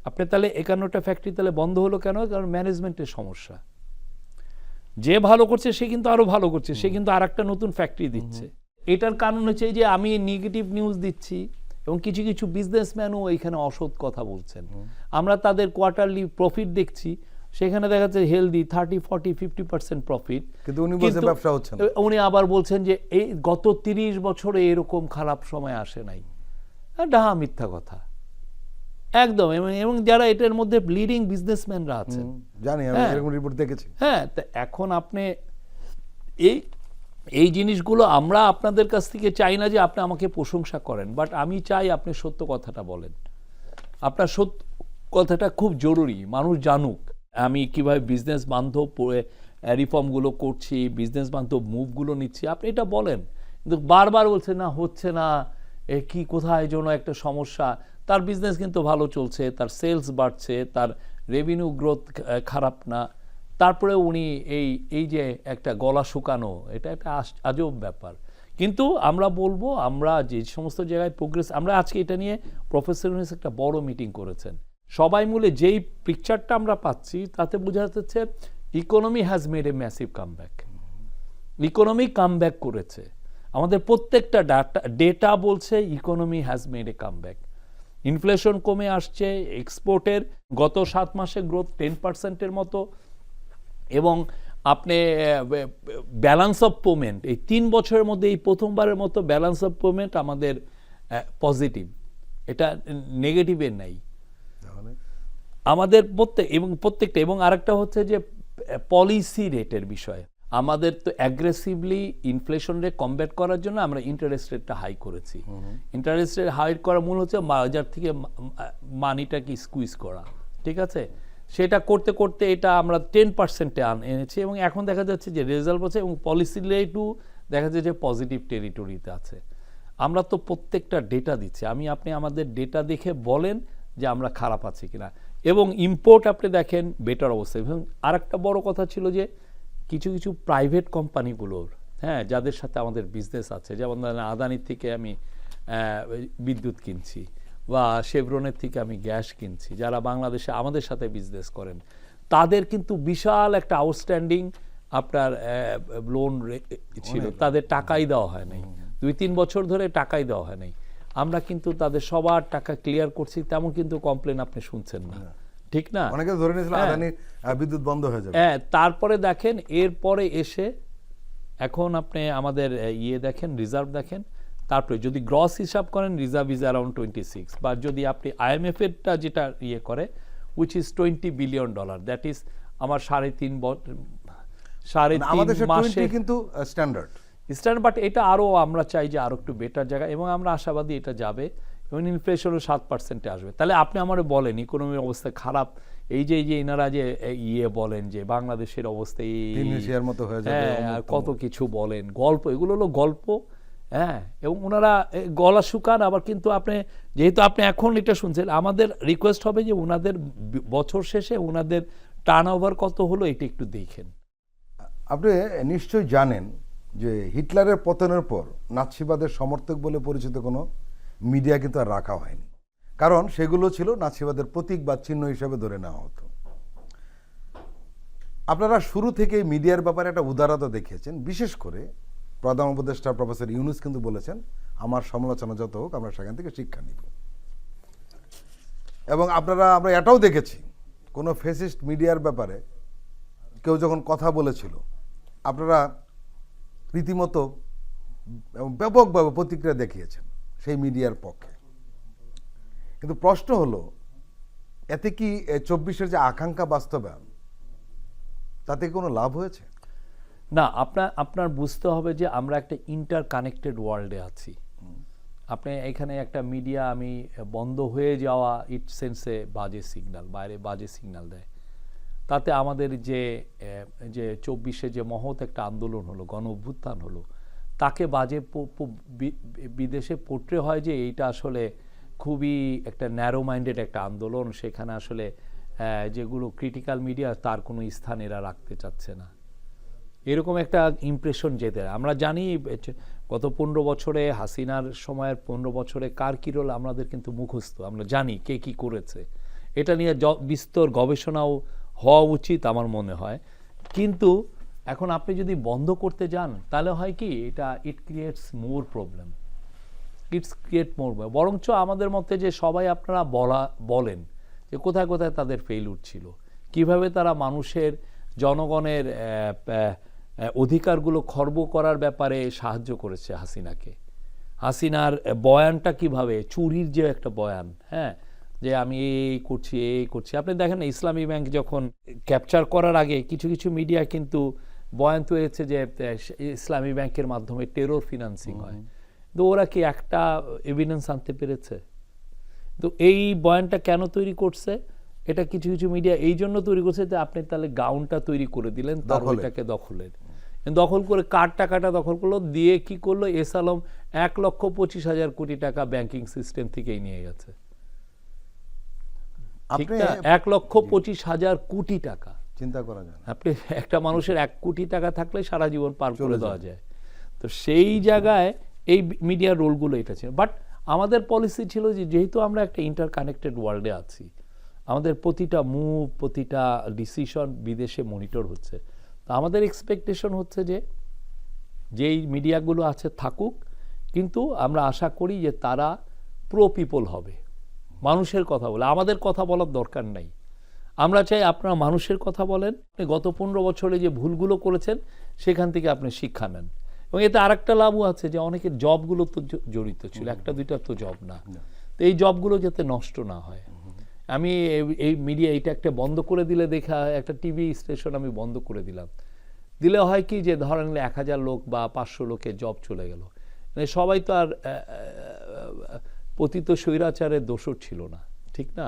আপনি তাহলে 51টা ফ্যাক্টরি তাহলে বন্ধ হলো কেন? কারণ ম্যানেজমেন্টের সমস্যা। যে ভালো করছে সে কিন্তু আরো ভালো করছে, সে কিন্তু আর একটা নতুন ফ্যাক্টরি দিচ্ছে। এটার কারণ হচ্ছে যে আমি নেগেটিভ নিউজ দিচ্ছি এবং কিছু কিছু বিজনেসম্যানও এখানে অসৎ কথা বলছেন। আমরা তাদের কোয়ার্টারলি প্রফিট দেখছি, সেখানে দেখা যাচ্ছে হেলদি 30, 40, 50% প্রফিট, কিন্তু উনি বলছেন ব্যবসা হচ্ছে না। উনি আবার বলছেন যে এই গত 30 বছরে এরকম খারাপ সময় আসে নাই। ডাহা মিথ্যা কথা একদম। এবং যারা এটার মধ্যে লিডিং বিজনেসম্যানরা আছেন, জানি, আমি এরকম রিপোর্ট দেখেছি। হ্যাঁ, তা এখন আপনি এই জিনিসগুলো আমরা আপনাদের কাছ থেকে চাই না যে আপনি আমাকে প্রশংসা করেন, বাট আমি চাই আপনি সত্য কথাটা বলেন। আপনার সত্য কথাটা খুব জরুরি, মানুষ জানুক আমি কিভাবে বিজনেস বান্ধব রিফর্মগুলো করছি, বিজনেস বান্ধব মুভগুলো নিচ্ছি। আপনি এটা বলেন, কিন্তু বারবার বলছেন না হচ্ছে না, কি কোথায় যেন একটা সমস্যা। তার বিজনেস কিন্তু ভালো চলছে, তার সেলস বাড়ছে, তার রেভিনিউ গ্রোথ খারাপ না, তারপরে উনি এই যে একটা গলা শুকানো, এটা একটা আজব ব্যাপার। কিন্তু আমরা বলবো, আমরা যে সমস্ত জায়গায় প্রোগ্রেস, আমরা আজকে এটা নিয়ে প্রফেসর ইউনূস একটা বড় মিটিং করেছেন, সবাই মিলে যেই পিকচারটা আমরা পাচ্ছি তাতে বোঝা যাচ্ছে economy has made a massive comeback. Economy comeback করেছে, আমাদের প্রত্যেকটা ডেটা বলছে economy has made a comeback. Inflation কমে আসছে, এক্সপোর্টের গত 7 মাসে গ্রোথ 10%-এর মতো, এবং আপনি ব্যালেন্স অফ পেমেন্ট এই 3 বছরের মধ্যে এই প্রথমবারের মতো ব্যালেন্স অফ পেমেন্ট আমাদের পজিটিভ, এটা নেগেটিভের নাই আমাদের প্রত্যেকটা। এবং আরেকটা হচ্ছে যে পলিসি রেটের বিষয়, আমাদের তো অ্যাগ্রেসিভলি ইনফ্লেশন রেট কমব্যাট করার জন্য আমরা ইন্টারেস্ট রেটটা হাই করেছি। ইন্টারেস্ট রেট হাই করার মূল হচ্ছে বাজার থেকে মানিটাকে স্কুইজ করা, ঠিক আছে? সেটা করতে করতে এটা আমরা 10%-এ এনেছি, এবং এখন দেখা যাচ্ছে যে রেজাল্ট হচ্ছে, এবং পলিসি রেটও দেখা যাচ্ছে যে পজিটিভ টেরিটরিতে আছে। আমরা তো প্রত্যেকটা ডেটা দিচ্ছি, আপনি আমাদের ডেটা দেখে বলেন যে আমরা খারাপ আছি কিনা। এবং ইম্পোর্ট আপনি দেখেন বেটার অবস্থা। এবং আরেকটা বড় কথা ছিল যে কিছু কিছু প্রাইভেট কোম্পানিগুলোর, হ্যাঁ, যাদের সাথে আমাদের বিজনেস আছে, যেমন আদানির থেকে আমি বিদ্যুৎ কিনছি, বা শেভরনের থেকে আমি গ্যাস কিনছি, যারা বাংলাদেশে আমাদের সাথে বিজনেস করেন, তাদের কিন্তু বিশাল একটা আউটস্ট্যান্ডিং আপনার লোন ছিল, তাদের টাকাই দেওয়া হয় নাই, 2-3 বছর ধরে টাকাই দেওয়া হয় নাই। আমরা কিন্তু তাদের সবার টাকা ক্লিয়ার করছি, তেমন কিন্তু কমপ্লেন আপনি শুনছেন না, ঠিক না? অনেকে ধরে নিয়েছিল আদানির বিদ্যুৎ বন্ধ হয়ে যাবে। হ্যাঁ, তারপরে দেখেন এরপরে এসে এখন আপনি আমাদের দেখেন, রিজার্ভ দেখেন, তারপরে যদি গ্রস হিসাব করেন রিজার্ভ ইজ অ্যারাউন্ড 26, বা যদি আপনি IMF এরটা যেটা করে which is $20 billion, that is আমার 3.5 মাসে কিন্তু স্ট্যান্ডার্ড, বাট এটা আরো আমরা চাই যে আরো একটু বেটার জায়গা, এবং আমরা আশাবাদী এটা যাবে, এবং ইনফ্লেশনও 7%-এ আসবে। তাহলে আপনি আমার বলেন ইকোনমির অবস্থা খারাপ, এই যে এনারা যে বলেন যে বাংলাদেশের অবস্থা মতো হয়ে যাবে, কত কিছু বলেন, গল্প, এগুলো হলো গল্প। হ্যাঁ, এবং ওনারা গলা শুকান আবার। কিন্তু আপনি যেহেতু আপনি এখন এটা শুনছেন, আমাদের রিকোয়েস্ট হবে যে ওনাদের বছর শেষে ওনাদের টার্নওভার কত হলো এটা একটু দেখেন। আপনি নিশ্চয়ই জানেন যে হিটলারের পতনের পর নাৎসিবাদের সমর্থক বলে পরিচিত কোনো মিডিয়া কিন্তু আর রাখা হয়নি, কারণ সেগুলো ছিল নাৎসিবাদের প্রতীক বা চিহ্ন হিসেবে ধরে নেওয়া হতো। আপনারা শুরু থেকে মিডিয়ার ব্যাপারে একটা উদারতা দেখিয়েছেন, বিশেষ করে প্রধান উপদেষ্টা প্রফেসর ইউনূস কিন্তু বলেছেন আমার সমালোচনা যত হোক আমরা সেখান থেকে শিক্ষা নিব। এবং আমরা এটাও দেখেছি, কোনো ফেসিস্ট মিডিয়ার ব্যাপারে কেউ যখন কথা বলেছিল আপনারা রীতিমতো ব্যাপকভাবে প্রতিক্রিয়া দেখিয়েছেন। সেই মিডিয়ার পক্ষে। কিন্তু প্রশ্ন হলো, এতে কি 24-এর যে আকাঙ্ক্ষা বাস্তবায়ন, তাতে কোনো লাভ হয়েছে? না, আপনার বুঝতে হবে যে আমরা একটা ইন্টার কানেক্টেড ওয়ার্ল্ডে আছি। আপনি এখানে একটা মিডিয়া আমি বন্ধ হয়ে যাওয়া ইট সেন্সে বাজে সিগন্যাল, বাইরে বাজে সিগন্যাল দেয়। তাতে আমাদের যে 24-এ যে মহৎ একটা আন্দোলন হলো, গণ অভ্যুত্থান হলো, তাকে বাজে বিদেশে পোট্রে হয় যে এইটা আসলে খুবই একটা ন্যারো মাইন্ডেড একটা আন্দোলন, সেখানে আসলে যেগুলো ক্রিটিক্যাল মিডিয়া তার কোনো স্থান এরা রাখতে চাচ্ছে না, এরকম একটা ইমপ্রেশন যেতে। আমরা জানি গত 15 বছরে হাসিনার সময়ের 15 বছরে কার কী রোল আমাদের কিন্তু মুখস্থ, আমরা জানি কে কি করেছে। এটা নিয়ে বিস্তর গবেষণাও হওয়া উচিত আমার মনে হয়। কিন্তু এখন আপনি যদি বন্ধ করতে যান তাহলে হয় কি, এটা ইট ক্রিয়েটস মোর প্রবলেম, বরঞ্চ আমাদের মধ্যে যে সবাই আপনারা বলেন যে কোথায় কোথায় তাদের ফেইলিউর ছিল, কিভাবে তারা মানুষের জনগণের অধিকারগুলো খর্ব করার ব্যাপারে সাহায্য করেছে হাসিনাকে। হাসিনার বয়ানটা কিভাবে, চুরির যে একটা বয়ান, হ্যাঁ, যে আমি এই করছি। আপনি দেখেন না, ইসলামী ব্যাংক যখন ক্যাপচার করার আগে কিছু কিছু মিডিয়া কিন্তু বয়ান তো হয়েছে যে ইসলামী ব্যাংকের মাধ্যমে টেরর ফিনান্সিং হয়। তো ওরা কি একটা এভিডেন্স আনতে পেরেছে? তো এই বয়ানটা কেন তৈরি করছে? এটা কিছু কিছু মিডিয়া এই জন্য তৈরি করছে যে আপনি তাহলে গাউনটা তৈরি করে দিলেন, তার ওইটাকে দখলের, দখল করে কার টাকাটা দখল করলো, দিয়ে কি করলো, এস আলম 1,25,000 কোটি টাকা ব্যাংকিং সিস্টেম থেকেই নিয়ে গেছে। ঠিক না? 1,25,000 কোটি টাকা চিন্তা করা যায়। আপনি একটা মানুষের 1 কোটি টাকা থাকলে সারা জীবন পার করে দেওয়া যায়। তো সেই জায়গায় এই মিডিয়ার রোলগুলো এটা ছিল। বাট আমাদের পলিসি ছিল যে যেহেতু আমরা একটা ইন্টার কানেক্টেড ওয়ার্ল্ডে আছি, আমাদের প্রতিটা মুভ, প্রতিটা ডিসিশন বিদেশে মনিটর হচ্ছে, তো আমাদের এক্সপেকটেশন হচ্ছে যে যেই মিডিয়াগুলো আছে থাকুক, কিন্তু আমরা আশা করি যে তারা প্রো পিপল হবে, মানুষের কথা বলে। আমাদের কথা বলার দরকার নাই, আমরা চাই আপনারা মানুষের কথা বলেন। আপনি গত 15 বছরে যে ভুলগুলো করেছেন সেখান থেকে আপনি শিক্ষা নেন। এবং এতে আরেকটা লাভও আছে যে অনেকের জবগুলো তো জড়িত ছিল, একটা দুইটা তো জব না, তো এই জবগুলো যাতে নষ্ট না হয়। আমি এই মিডিয়া এটা একটা বন্ধ করে দিলে, দেখা একটা টিভি স্টেশন আমি বন্ধ করে দিলে হয় কি যে ধরেন 1000 লোক বা 500 লোকের জব চলে গেল, মানে সবাই তো আর পতিত স্বৈরাচারের দোষর ছিল না, ঠিক না?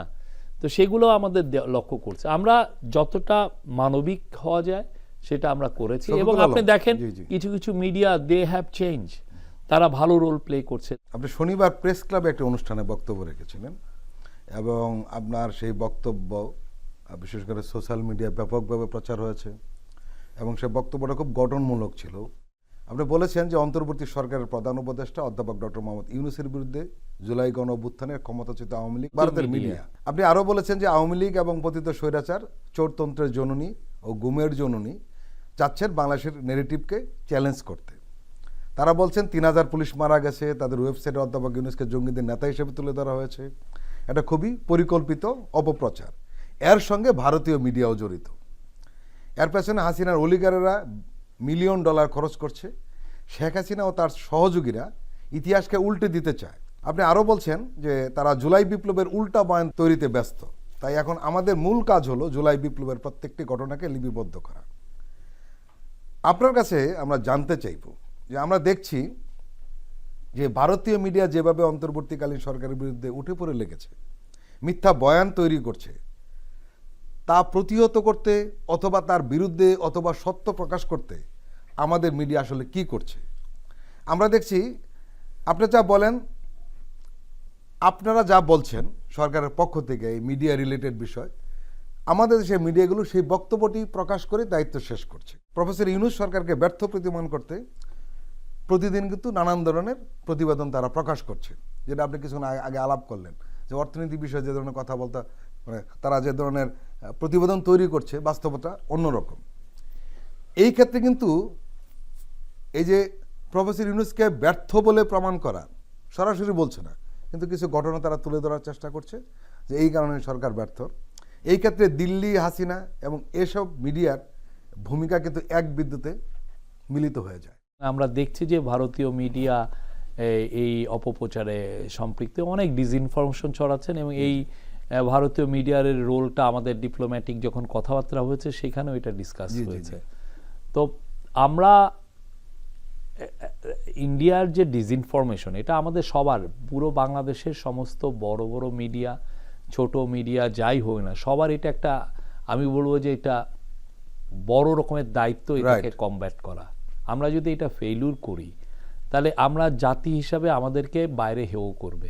তো সেগুলো আমাদের লক্ষ্য করছে। আমরা যতটা মানবিক হওয়া যায় সেটা আমরা করেছি। এবং আপনি দেখেন কিছু কিছু মিডিয়া দে হ্যাভ চেঞ্জ, তারা ভালো রোল প্লে করছে। আপনি শনিবার প্রেস ক্লাবে একটা অনুষ্ঠানে বক্তব্য রেখেছিলেন, এবং আপনার সেই বক্তব্য বিশেষ করে সোশ্যাল মিডিয়ায় ব্যাপকভাবে প্রচার হয়েছে, এবং সেই বক্তব্যটা খুব গঠনমূলক ছিল। আপনি বলেছেন যে অন্তর্বর্তী সরকারের প্রধান উপদেষ্টা অধ্যাপক ডক্টর মোহাম্মদ ইউনূসের বিরুদ্ধে জুলাই গণ অভ্যুত্থানের ক্ষমতাচ্যুত আওয়ামী লীগ, ভারতের মিডিয়া। আপনি আরও বলেছেন যে আওয়ামী লীগ এবং পতিত স্বৈরাচার, চোরতন্ত্রের জননী ও গুমের জননী চাচ্ছেন বাংলাদেশের নেগেটিভকে চ্যালেঞ্জ করতে। তারা বলছেন 3000 পুলিশ মারা গেছে, তাদের ওয়েবসাইটে অধ্যাপক ইউনূসকে জঙ্গিদের নেতা হিসেবে তুলে ধরা হয়েছে। এটা খুবই পরিকল্পিত অপপ্রচার, এর সঙ্গে ভারতীয় মিডিয়াও জড়িত। এর পেছনে হাসিনার অলিগারেরা $1 মিলিয়ন খরচ করছে। শেখ হাসিনা ও তার সহযোগীরা ইতিহাসকে উল্টে দিতে চায়। আপনি আরও বলছেন যে তারা জুলাই বিপ্লবের উল্টা বয়ান তৈরিতে ব্যস্ত, তাই এখন আমাদের মূল কাজ হলো জুলাই বিপ্লবের প্রত্যেকটি ঘটনাকে লিপিবদ্ধ করা। আপনার কাছে আমরা জানতে চাইব যে আমরা দেখছি যে ভারতীয় মিডিয়া যেভাবে অন্তর্বর্তীকালীন সরকারের বিরুদ্ধে উঠে পড়ে লেগেছে, মিথ্যা বয়ান তৈরি করছে, তা প্রতিহত করতে অথবা তার বিরুদ্ধে অথবা সত্য প্রকাশ করতে আমাদের মিডিয়া আসলে কি করছে? আমরা দেখছি আপনি যা বলেন, আপনারা যা বলছেন সরকারের পক্ষ থেকে এই মিডিয়া রিলেটেড বিষয়, আমাদের দেশের মিডিয়াগুলো সেই বক্তব্যটি প্রকাশ করে দায়িত্ব শেষ করছে। প্রফেসর ইউনূস সরকারকে ব্যর্থ প্রতিমান করতে প্রতিদিন কিন্তু নানান ধরনের প্রতিবেদন তারা প্রকাশ করছে, যেটা আপনি কিছুক্ষণ আগে আলাপ করলেন যে অর্থনীতি বিষয়ে যে ধরনের কথা বলতে, মানে তারা যে ধরনের প্রতিবেদন তৈরি করছে বাস্তবতা অন্যরকম। এই ক্ষেত্রে কিন্তু এই যে প্রফেসর ইউনূসকে ব্যর্থ বলে প্রমাণ করা সরাসরি বলছে না, কিন্তু কিছু ঘটনা তারা তুলে ধরার চেষ্টা করছে যে এই কারণে সরকার ব্যর্থ। এই ক্ষেত্রে দিল্লি, হাসিনা এবং এসব মিডিয়ার ভূমিকা কিন্তু এক বিদ্যুতে মিলিত হয়ে যায়। আমরা দেখছি যে ভারতীয় মিডিয়া এই অপপ্রচারে সম্পৃক্ত, অনেক ডিসইনফরমেশন ছড়াচ্ছেন, এবং এই ভারতীয় মিডিয়ার রোলটা আমাদের ডিপ্লোম্যাটিক যখন কথাবার্তা হয়েছে সেখানেও এটা ডিসকাস হয়েছে। তো আমরা ইন্ডিয়ার যে ডিসইনফরমেশন, এটা আমাদের সবার, পুরো বাংলাদেশের সমস্ত বড় বড় মিডিয়া, ছোট মিডিয়া, যাই হোক না, সবার এটা একটা, আমি বলবো যে এটা বড় রকমের দায়িত্ব এটাকে কমব্যাট করা। আমরা যদি এটা ফেইলুর করি তাহলে আমরা জাতি হিসাবে আমাদেরকে বাইরে হেয় করবে,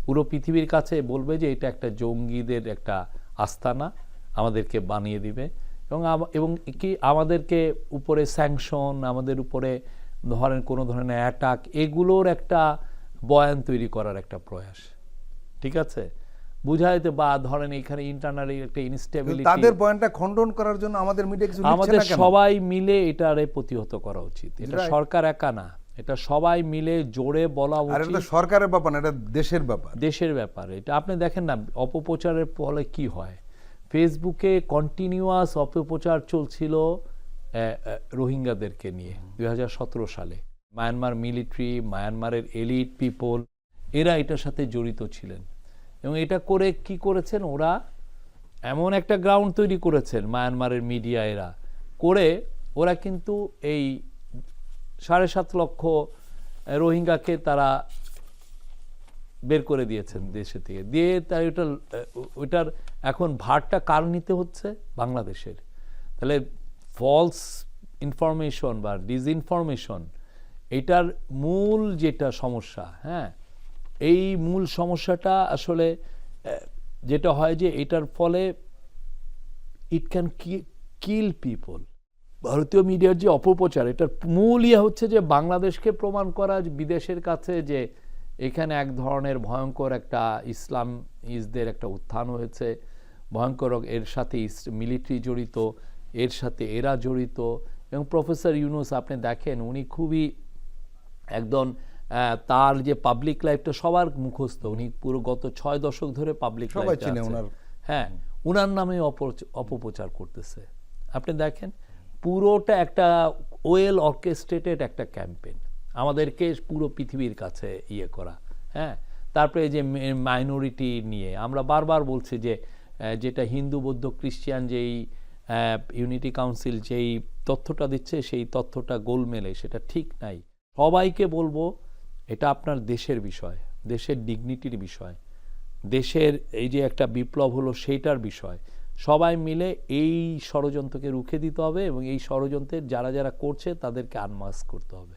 পুরো পৃথিবীর কাছে বলবে যে এটা একটা জঙ্গিদের একটা আস্তানা, আমাদেরকে বানিয়ে দিবে, এবং কি আমাদেরকে উপরে স্যাংশন, আমাদের উপরে ধরেন কোনো ধরনের অ্যাটাক, এগুলোর একটা বয়ান তৈরি করার একটা প্রয়াস। ঠিক আছে, বুঝাইতে, বা ধরেন এখানে ইন্টারনালি একটা ইনস্টেবিলিটি, তাদের পয়েন্টটা খণ্ডন করার জন্য আমাদের মিডিয়া কিছু লিখছে আমাদের না কেন? সবাই মিলে এটারে প্রতিহত করা উচিত। এটা সরকার একা না, এটা সবাই মিলে জোরে বলা আর এটা উচিত। তো সরকারের ব্যাপার না, এটা দেশের ব্যাপার। দেশের ব্যাপার এটা। আপনি দেখেন না অপপ্রচারের ফলে কি হয়। ফেসবুকে কন্টিনিউয়াস অপপ্রচার চলছিল রোহিঙ্গাদেরকে নিয়ে 2017 সালে। মায়ানমার মিলিটারি, মায়ানমারের এলিট পিপল, এরা এটার সাথে জড়িত ছিলেন, এবং এটা করে কি করেছেন, ওরা এমন একটা গ্রাউন্ড তৈরি করেছেন মায়ানমারের মিডিয়া, এরা করে ওরা কিন্তু এই 7.5 লক্ষ রোহিঙ্গাকে তারা বের করে দিয়েছেন দেশে থেকে, দিয়ে তাই ওটার এখন ভারটা কার নিতে হচ্ছে? বাংলাদেশের। তাহলে ফলস ইনফরমেশন বা ডিসইনফরমেশন, এটার মূল যেটা সমস্যা, হ্যাঁ, এই মূল সমস্যাটা আসলে যেটা হয় যে এটার ফলে ইট ক্যান কিল পিপল। ভারতীয় মিডিয়ার যে অপপ্রচার, এটার মূল হচ্ছে যে বাংলাদেশকে প্রমাণ করা বিদেশের কাছে যে এখানে এক ধরনের ভয়ঙ্কর একটা ইসলামদের একটা উত্থান হয়েছে, ভয়ঙ্কর, এর সাথে মিলিটারি জড়িত, এর সাথে এরা জড়িত। এবং প্রফেসর ইউনুস আপনি দেখেন, উনি খুবই একদম তার যে পাবলিক লাইফটা সবার মুখস্থ, উনি পুরো গত 6 দশক ধরে পাবলিক লাইফে আছে, হ্যাঁ, উনার নামে অপপ্রচার করতেছে। আপনি দেখেন পুরোটা একটা ওয়েল অর্কেস্ট্রেটেড একটা ক্যাম্পেইন, আমাদেরকে পুরো পৃথিবীর কাছে ইয়ে করা। হ্যাঁ, তারপরে যে মাইনরিটি নিয়ে আমরা বারবার বলছি যে যেটা হিন্দু, বৌদ্ধ, খ্রিস্টান, যেই ইউনিটি কাউন্সিল যেই তথ্যটা দিচ্ছে, সেই তথ্যটা গোলমেলে, সেটা ঠিক নাই। সবাইকে বলবো এটা আপনার দেশের বিষয়, দেশের ডিগনিটির বিষয়, দেশের এই যে একটা বিপ্লব হলো সেইটার বিষয়। সবাই মিলে এই ষড়যন্ত্রকে রুখে দিতে হবে, এবং এই ষড়যন্ত্রের যারা যারা করছে তাদেরকে আনমাস্ক করতে হবে।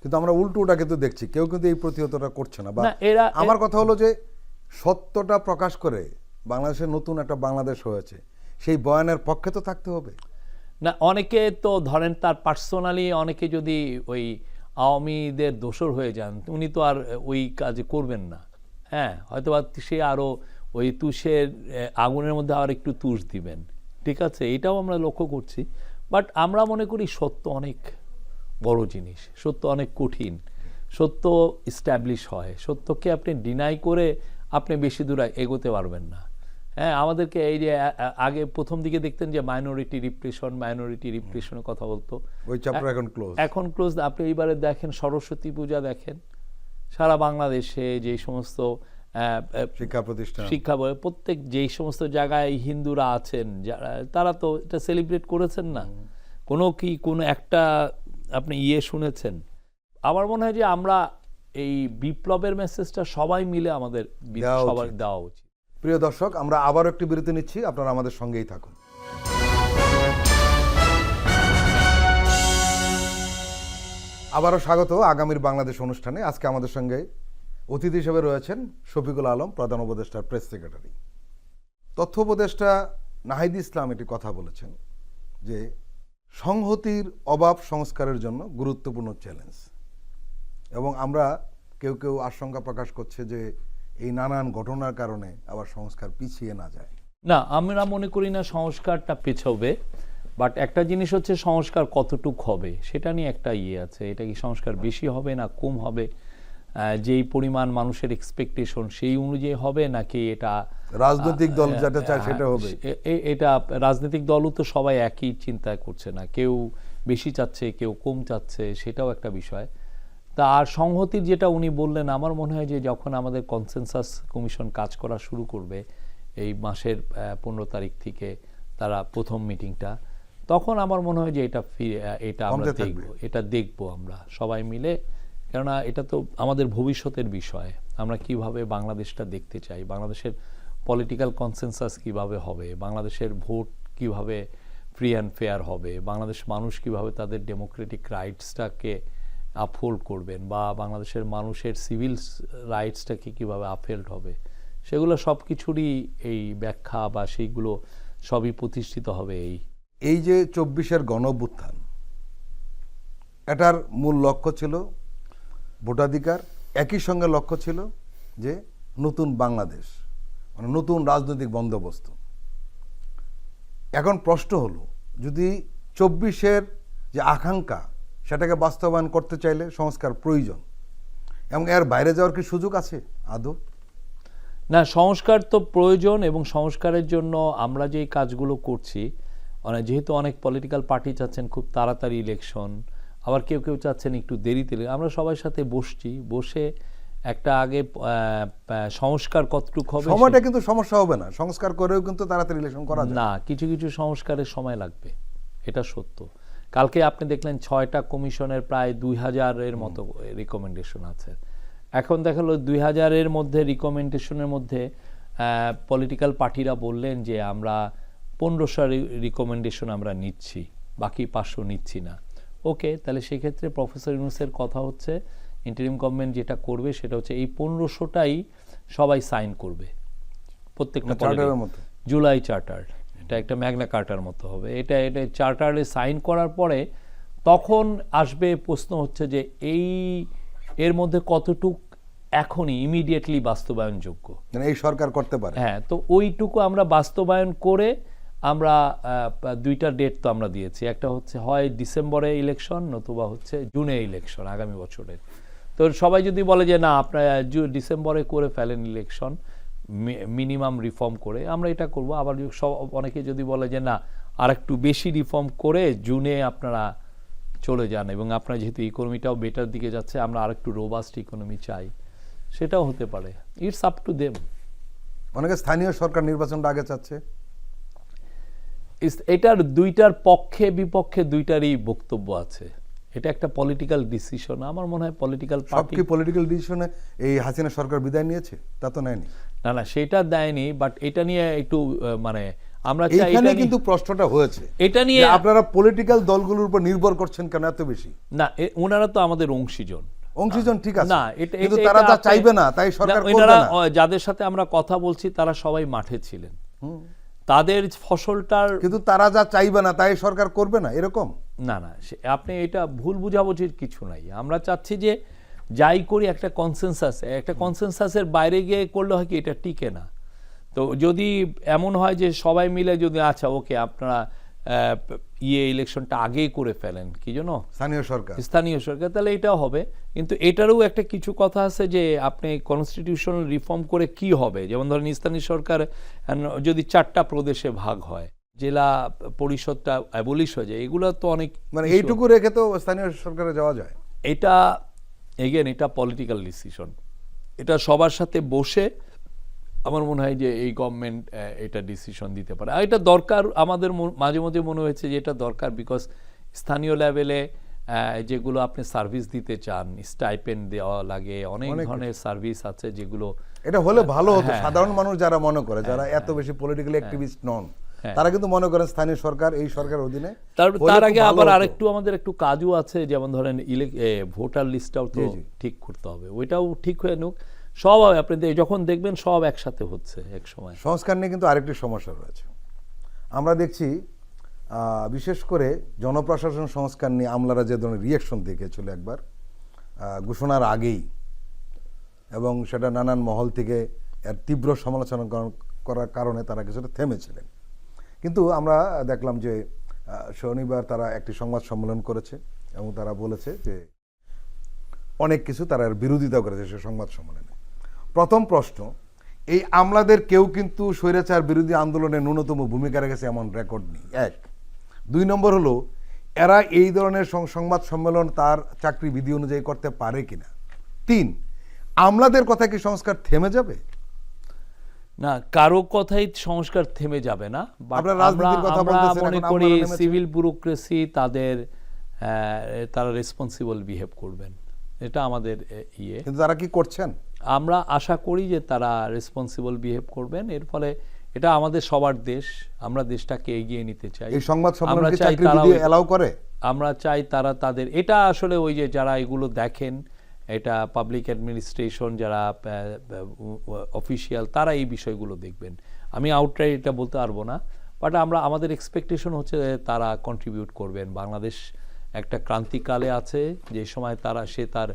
কিন্তু আমরা উল্টোটা কিন্তু দেখছি, কেউ কিন্তু এই প্রতিহতটা করছে না। বা এরা, আমার কথা হলো যে সত্যটা প্রকাশ করে বাংলাদেশের নতুন একটা বাংলাদেশ হয়েছে, সেই বয়ানের পক্ষে তো থাকতে হবে না। অনেকে তো ধরেন তার পার্সোনালি, অনেকে যদি ওই আওয়ামীদের দোসর হয়ে যান, উনি তো আর ওই কাজ করবেন না। হ্যাঁ, হয়তো সে আরও ওই তুষের আগুনের মধ্যে আর একটু তুষ দিবেন। ঠিক আছে, এটাও আমরা লক্ষ্য করছি। বাট আমরা মনে করি সত্য অনেক বড় জিনিস, সত্য অনেক কঠিন, সত্য ইস্টাবলিশ হয়, সত্যকে আপনি ডিনাই করে আপনি বেশি দূর এগোতে পারবেন না। হ্যাঁ, আমাদেরকে এই যে আগে প্রথম দিকে দেখতেন যে মাইনরিটি রিপ্রেশনের কথা বলতো, ওই চ্যাপ্টার এখন ক্লোজ। আপনি এইবারে দেখেন সরস্বতী পূজা, দেখেন সারা বাংলাদেশে যেই সমস্ত শিক্ষা প্রত্যেক যেই সমস্ত জায়গায় হিন্দুরা আছেন যারা, তারা তো এটা সেলিব্রেট করেছেন না। কোনো একটা আপনি শুনেছেন? আমার মনে হয় যে আমরা এই বিপ্লবের মেসেজটা সবাই মিলে আমাদের সবার দেওয়া উচিত। প্রিয় দর্শক, আমরা আবারও একটি বিরতি নিচ্ছি, আপনারা আমাদের সঙ্গেই থাকুন। আবারও স্বাগত আগামীর বাংলাদেশ অনুষ্ঠানে। আজকে আমাদের সঙ্গে অতিথি হিসেবে রয়েছেন শফিকুল আলম, প্রধান উপদেষ্টার প্রেস সেক্রেটারি। তথ্য উপদেষ্টা নাহিদ ইসলাম এটি কথা বলেছেন যে সংহতির অভাব সংস্কারের জন্য গুরুত্বপূর্ণ চ্যালেঞ্জ, এবং আমরা কেউ আশঙ্কা প্রকাশ করছে যে এই নানান ঘটনার কারণে আবার সংস্কার পিছিয়ে না যায়। না, আমরা মনে করি না সংস্কারটা পেছাবে, বাট একটা জিনিস হচ্ছে সংস্কার কতটুক হবে সেটা নিয়ে একটা আছে। এটা কি সংস্কার বেশি হবে না কম হবে, যেই পরিমাণ মানুষের এক্সপেকটেশন সেই অনুযায়ী হবে, নাকি এটা রাজনৈতিক দল যেটা চায় সেটা হবে? এটা রাজনৈতিক দলও তো সবাই একই চিন্তা করছে না, কেউ বেশি চাচ্ছে, কেউ কম চাচ্ছে, সেটাও একটা বিষয়। তা আর সংহতির যেটা উনি বললেন, আমার মনে হয় যে যখন আমাদের কনসেনসাস কমিশন কাজ করা শুরু করবে এই মাসের 15 তারিখ থেকে তারা প্রথম মিটিংটা, তখন আমার মনে হয় যে এটা আমরা দেখব আমরা সবাই মিলে, কেননা এটা তো আমাদের ভবিষ্যতের বিষয়। আমরা কিভাবে বাংলাদেশটা দেখতে চাই, বাংলাদেশের পলিটিক্যাল কনসেনসাস কিভাবে হবে, বাংলাদেশের ভোট কিভাবে ফ্রি অ্যান্ড ফেয়ার হবে, বাংলাদেশ মানুষ কিভাবে তাদের ডেমোক্রেটিক রাইটসটাকে আপহোল্ড করবেন, বা বাংলাদেশের মানুষের সিভিল রাইটসটাকে কিভাবে আপহেল্ড হবে, সেগুলো সব কিছুরই এই ব্যাখ্যা বা সেইগুলো সবই প্রতিষ্ঠিত হবে। এই যে 24-এর গণঅভ্যুত্থান, এটার মূল লক্ষ্য ছিল ভোটাধিকার, একই সঙ্গে লক্ষ্য ছিল যে নতুন বাংলাদেশ, মানে নতুন রাজনৈতিক বন্দোবস্ত। এখন প্রশ্ন হলো, যদি 24-এর যে আকাঙ্ক্ষা সেটাকে বাস্তবায়ন করতে চাইলে সংস্কার প্রয়োজন, এবং এর বাইরে যাওয়ার কি সুযোগ আছে আদৌ? না, সংস্কার তো প্রয়োজন, এবং সংস্কারের জন্য আমরা যেই কাজগুলো করছি, যেহেতু অনেক পলিটিক্যাল পার্টি চাচ্ছেন খুব তাড়াতাড়ি ইলেকশন, আবার কেউ কেউ চাচ্ছেন একটু দেরিতে, আমরা সবাই সাথে বসে একটা আগে সংস্কার কতটুকু হবে, সময়টা কিন্তু সমস্যা হবে না, সংস্কার করেও কিন্তু তাড়াতাড়ি ইলেকশন করা যায় না। কিছু কিছু সংস্কারের সময় লাগবে, এটা সত্য। কালকে আপনি দেখলেন 6টা কমিশনের প্রায় 2000-এর মতো রিকমেন্ডেশন আছে। এখন দেখা গেল 2000-এর মধ্যে রিকমেন্ডেশনের মধ্যে পলিটিক্যাল পার্টিরা বললেন যে আমরা 1500 রিকমেন্ডেশন আমরা নিচ্ছি, বাকি 500 নিচ্ছি না। ওকে, তাহলে সেক্ষেত্রে প্রফেসর ইউনূসের কথা হচ্ছে ইন্টারিম গভর্নমেন্ট যেটা করবে সেটা হচ্ছে এই 1500টাই সবাই সাইন করবে, প্রত্যেকটা জুলাই চার্টার, এটা একটা ম্যাগনা কার্টার মতো হবে। এটা চার্টারে সাইন করার পরে তখন আসবে প্রশ্ন হচ্ছে যে এর মধ্যে কতটুক এখনই ইমিডিয়েটলি বাস্তবায়নযোগ্য, মানে এই সরকার করতে পারে। হ্যাঁ, তো ওইটুকু আমরা বাস্তবায়ন করে আমরা 2টা ডেট তো আমরা দিয়েছি, একটা হচ্ছে হয় ডিসেম্বরে ইলেকশন, নতুবা হচ্ছে জুনে ইলেকশন আগামী বছরের। তো সবাই যদি বলে যে না আপনারা ডিসেম্বরে করে ফেলেন ইলেকশন মিনিমাম রিফর্ম করে, আমরা এটা করব। আবার অনেকে যদি বলে যে না আর একটু বেশি রিফর্ম করে জুনে আপনারা চলে যান, এবং আপনার যেহেতু ইকোনমিটাও বেটার দিকে যাচ্ছে, আমরা আর একটু রোবাস্ট ইকোনমি চাই, সেটাও হতে পারে। It's up to them. অনেকে স্থানীয় সরকার নির্বাচনটা আগে চাচ্ছে। এটার 2টার পক্ষে বিপক্ষে 2টারই বক্তব্য আছে। এটা একটা পলিটিক্যাল ডিসিশন। আমার মনে হয় পলিটিক্যাল পার্টি পলিটিক্যাল ডিসিশনে এই হাসিনা সরকার বিদায় নিয়েছে, তা তো নেয়নি। না, সেটা দেয়নি, বাট এটা নিয়ে একটু মানে আমরা চাই, এখানে কিন্তু প্রশ্নটা হয়েছে এটা নিয়ে আপনারা পলিটিক্যাল দলগুলোর উপর নির্ভর করছেন কেন এত বেশি? না, ওনারা তো আমাদের অংশীজন, ঠিক আছে, না কিন্তু তারা যা চাইবে না তাই সরকার করবে না। যাদের সাথে আমরা কথা বলছি তারা সবাই মাঠে ছিলেন, তাদের ফসলটার, কিন্তু তারা যা চাইবে না তাই সরকার করবে না, এরকম না। আপনি এটা ভুল বুঝাবুঝির কিছু নাই। আমরা চাচ্ছি যে যাই করি একটা কনসেনসাসের বাইরে গিয়ে করলে হয় কি এটা টিকে না। তো যদি এমন হয় যে সবাই মিলে যদি আচ্ছা ওকে আপনারা ইলেকশনটা আগেই করে ফেলেন, কি জন্য স্থানীয় সরকার, তাহলে এটাও হবে। কিন্তু এটারও একটা কিছু কথা আছে যে আপনি কনস্টিটিউশনাল রিফর্ম করে কি হবে, যেমন ধরেন স্থানীয় সরকার যদি 4টা প্রদেশে ভাগ হয়, জেলা পরিষদটা অ্যাবলিশ হয়ে যায়, এগুলো তো অনেক, মানে এইটুকু রেখে তো স্থানীয় সরকারে যাওয়া যায়। এটা এটা পলিটিক্যাল ডিসিশন, এটা সবার সাথে বসে আমার মনে হয় যে এই গভর্নমেন্ট এটা ডিসিশন দিতে পারে। আর এটা দরকার, আমাদের মাঝে মধ্যে মনে হয়েছে যে এটা দরকার, বিকজ স্থানীয় লেভেলে যেগুলো আপনি সার্ভিস দিতে চান, স্টাইপেন্ড দেওয়া লাগে, অনেক ধরনের সার্ভিস আছে যেগুলো, এটা হলে ভালো হতো। সাধারণ মানুষ যারা মনে করে, যারা এত বেশি পলিটিক্যালি অ্যাক্টিভিস্ট নন, তারা কিন্তু মনে করেন স্থানীয় সরকার এই সরকার অধীনে। তার আগে আবার আরেকটু আমাদের একটু কাজও আছে, যেমন ধরেন ভোটার লিস্টটাও তো ঠিক করতে হবে, ওইটাও ঠিক হয়ে নুক, সব আপনি যখন দেখবেন সব একসাথে হচ্ছে এক সময়। সংস্কার নিয়ে কিন্তু আরেকটি সমস্যা রয়েছে। আমরা দেখছি বিশেষ করে জনপ্রশাসন সংস্কার নিয়ে আমলারা যে ধরনের রিয়াকশন দেখিয়েছিল একবার ঘোষণার আগেই, এবং সেটা নানান মহল থেকে এর তীব্র সমালোচনা করার কারণে তারা কিছুটা থেমেছিলেন। কিন্তু আমরা দেখলাম যে শনিবার তারা একটি সংবাদ সম্মেলন করেছে এবং তারা বলেছে যে অনেক কিছু তারা এর বিরোধিতা করেছে সে সংবাদ সম্মেলনে। প্রথম প্রশ্ন, এই আমলাদের কেউ কিন্তু স্বৈরাচার বিরোধী আন্দোলনে ন্যূনতম ভূমিকা রেখেছে এমন রেকর্ড নেই, 1। 2 নম্বর হলো এরা এই ধরনের সংবাদ সম্মেলন তার চাকরি বিধি অনুযায়ী করতে পারে কিনা। 3, আমলাদের কথা কি সংস্কার থেমে যাবে? না, কারো কথাই সংস্কার থেমে যাবে না। But আপনারা রাজনীতির কথা আমরা বলতেছেন, মনে এখন করি আমলারা নেমেছে। সিভিল ব্যুরোক্রেসি তারা রেসপন্সিবল বিহেভ করবেন, এটা আমাদের ইয়ে। কিন্তু তারা কি করছেন? আমরা আশা করি যে তারা রেসপন্সিবল বিহেভ করবেন। এর ফলে এটা আমাদের সবার দেশ, আমরা দেশটাকে এগিয়ে নিতে চাই। এই সংবাদ সম্মেলন আমরা কি চাই চাকরি তারা বিধি এলাও করে? আমরা চাই তারা তাদের, এটা আসলে ওই যে যারা এগুলো দেখেন, এটা পাবলিক অ্যাডমিনিস্ট্রেশন যারা অফিসিয়াল, তারা এই বিষয়গুলো দেখবেন। আমি আউটরাইট এটা বলতে পারবো না, বাট আমাদের এক্সপেকটেশন হচ্ছে যে তারা কন্ট্রিবিউট করবেন। বাংলাদেশ একটা ক্রান্তিকালে আছে, যে সময় সে তার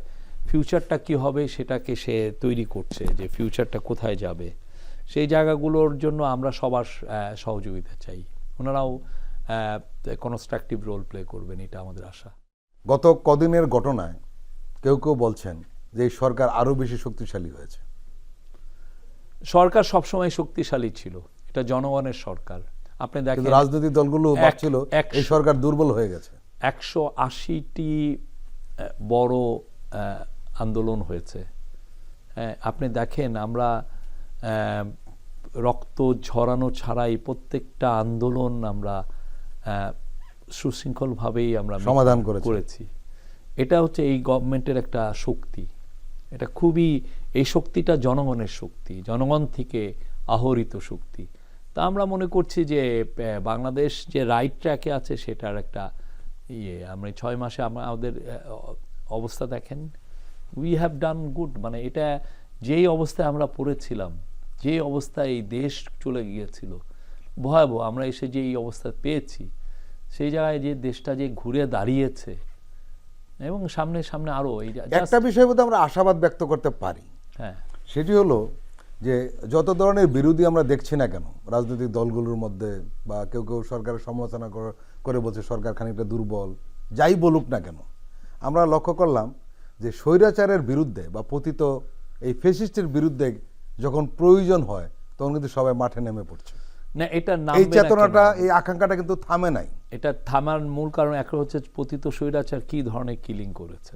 ফিউচারটা কি হবে সেটাকে সে তৈরি করছে, যে ফিউচারটা কোথায় যাবে, সেই জায়গাগুলোর জন্য আমরা সবার সহযোগিতা চাই। ওনারাও কনস্ট্রাকটিভ রোল প্লে করবেন, এটা আমাদের আশা। গত কদিনের ঘটনায় কেউ কেউ বলছেন যে এই সরকার আরো বেশি শক্তিশালী হয়েছে। সরকার সবসময় শক্তিশালী ছিল, এটা জনগণের সরকার। আপনি দেখেন কিন্তু রাজনৈতিক দলগুলো ভাবছিল এই সরকার দুর্বল হয়ে গেছে। 180টি বড় আন্দোলন হয়েছে। আপনি দেখেন আমরা রক্ত ঝরানো ছাড়াই প্রত্যেকটা আন্দোলন আমরা সুশৃঙ্খলভাবেই আমরা সমাধান করেছি। এটা হচ্ছে এই গভর্নমেন্টের একটা শক্তি। এটা খুবই, এই শক্তিটা জনগণের শক্তি, জনগণ থেকে আহরিত শক্তি। তা আমরা মনে করছি যে বাংলাদেশ যে রাইট ট্র্যাকে আছে সেটার একটা আমরা 6 মাসে আমাদের অবস্থা দেখেন, উই হ্যাভ ডান গুড। মানে এটা যেই অবস্থায় আমরা পড়েছিলাম, যে অবস্থায় এই দেশ চলে গিয়েছিল ভয়াবহ, আমরা এসে যে এই অবস্থা পেয়েছি, সেই জায়গায় যে দেশটা যে ঘুরে দাঁড়িয়েছে, এবং সামনে সামনে আরো একটা বিষয় বোধহয় আমরা আশাবাদ ব্যক্ত করতে পারি। হ্যাঁ, সেটি হলো যে যত ধরনের বিরোধী আমরা দেখছি না কেন রাজনৈতিক দলগুলোর মধ্যে, বা কেউ কেউ সরকারের সমালোচনা করে বলছে সরকার খানিকটা দুর্বল, যাই বলুক না কেন, আমরা লক্ষ্য করলাম যে স্বৈরাচারের বিরুদ্ধে বা পতিত এই ফ্যাসিস্টের বিরুদ্ধে যখন প্রয়োজন হয় তখন কিন্তু সবাই মাঠে নেমে পড়ছে। না, এটা এই চেতনাটা, এই আকাঙ্ক্ষাটা কিন্তু থামে নাই। এটা থামার মূল কারণ একটা হচ্ছে পতিত স্বৈরাচার কি ধরনের কিলিং করেছে,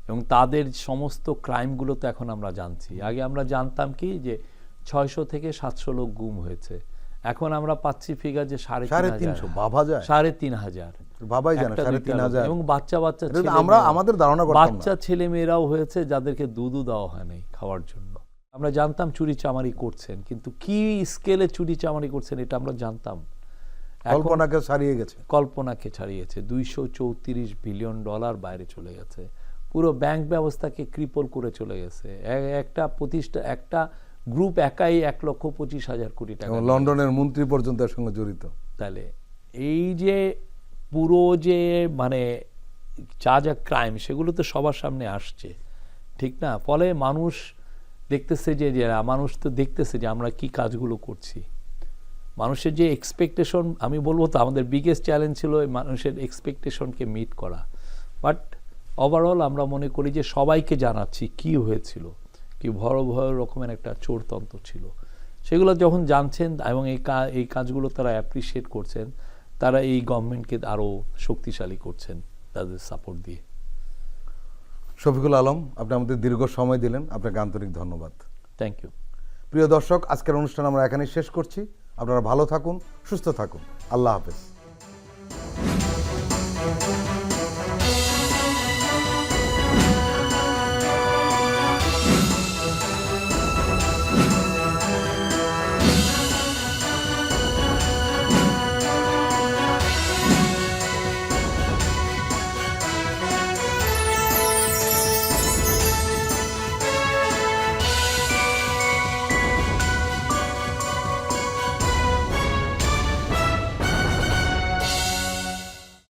এবং তাদের সমস্ত ক্রাইমগুলো তো এখন আমরা জানছি। আগে আমরা জানতাম কি যে 600 থেকে 700 লোক গুম হয়েছে, এখন আমরা পাচ্ছি ফিগার যে 350, ভাবা যায় 3,500, ভাবাই জানে 3,500, এবং বাচ্চা আমরা আমাদের ধারণা করতাম না। বাচ্চা ছেলে মেয়েরাও হয়েছে যাদেরকে দুধও দেওয়া হয় নাই খাওয়ার জন্য। আমরা জানতাম চুরি চামারি করছেন, কিন্তু কি স্কেলে চুরি চামারি করছেন এটা আমরা জানতাম। কল্পনাকে ছাড়িয়ে গেছে, কল্পনাকে ছাড়িয়েছে। $234 বিলিয়ন বাইরে চলে গেছে, পুরো ব্যাংক ব্যবস্থাকে ক্রিপল করে চলে গেছে। একটা গ্রুপ একাই 1,25,000 কোটি টাকা, লন্ডনের মন্ত্রী পর্যন্ত এর সঙ্গে জড়িত। তাহলে এই যে পুরো যে মানে যা ক্রাইম, সেগুলো তো সবার সামনে আসছে, ঠিক না? ফলে মানুষ দেখতেছে মানুষ তো দেখতেছে যে আমরা কি কাজগুলো করছি। মানুষের যে এক্সপেকটেশন, আমি বলবো তো আমাদের বিগেস্ট চ্যালেঞ্জ ছিল মানুষের এক্সপেকটেশনকে মিট করা। বাট ওভারঅল আমরা মনে করি যে সবাইকে জানাচ্ছি কি হয়েছিল, কি ভয় রকমের একটা চোরতন্ত্র ছিল, সেগুলো যখন জানছেন এবং এই কাজগুলো তারা অ্যাপ্রিসিয়েট করছেন, তারা এই গভর্নমেন্টকে আরও শক্তিশালী করছেন তাদের সাপোর্ট দিয়ে। শফিকুল আলম, আপনি আমাদের দীর্ঘ সময় দিলেন, আপনাকে আন্তরিক ধন্যবাদ। Thank you. প্রিয় দর্শক, আজকের অনুষ্ঠান আমরা এখানেই শেষ করছি। আপনারা ভালো থাকুন, সুস্থ থাকুন। আল্লাহ হাফেজ।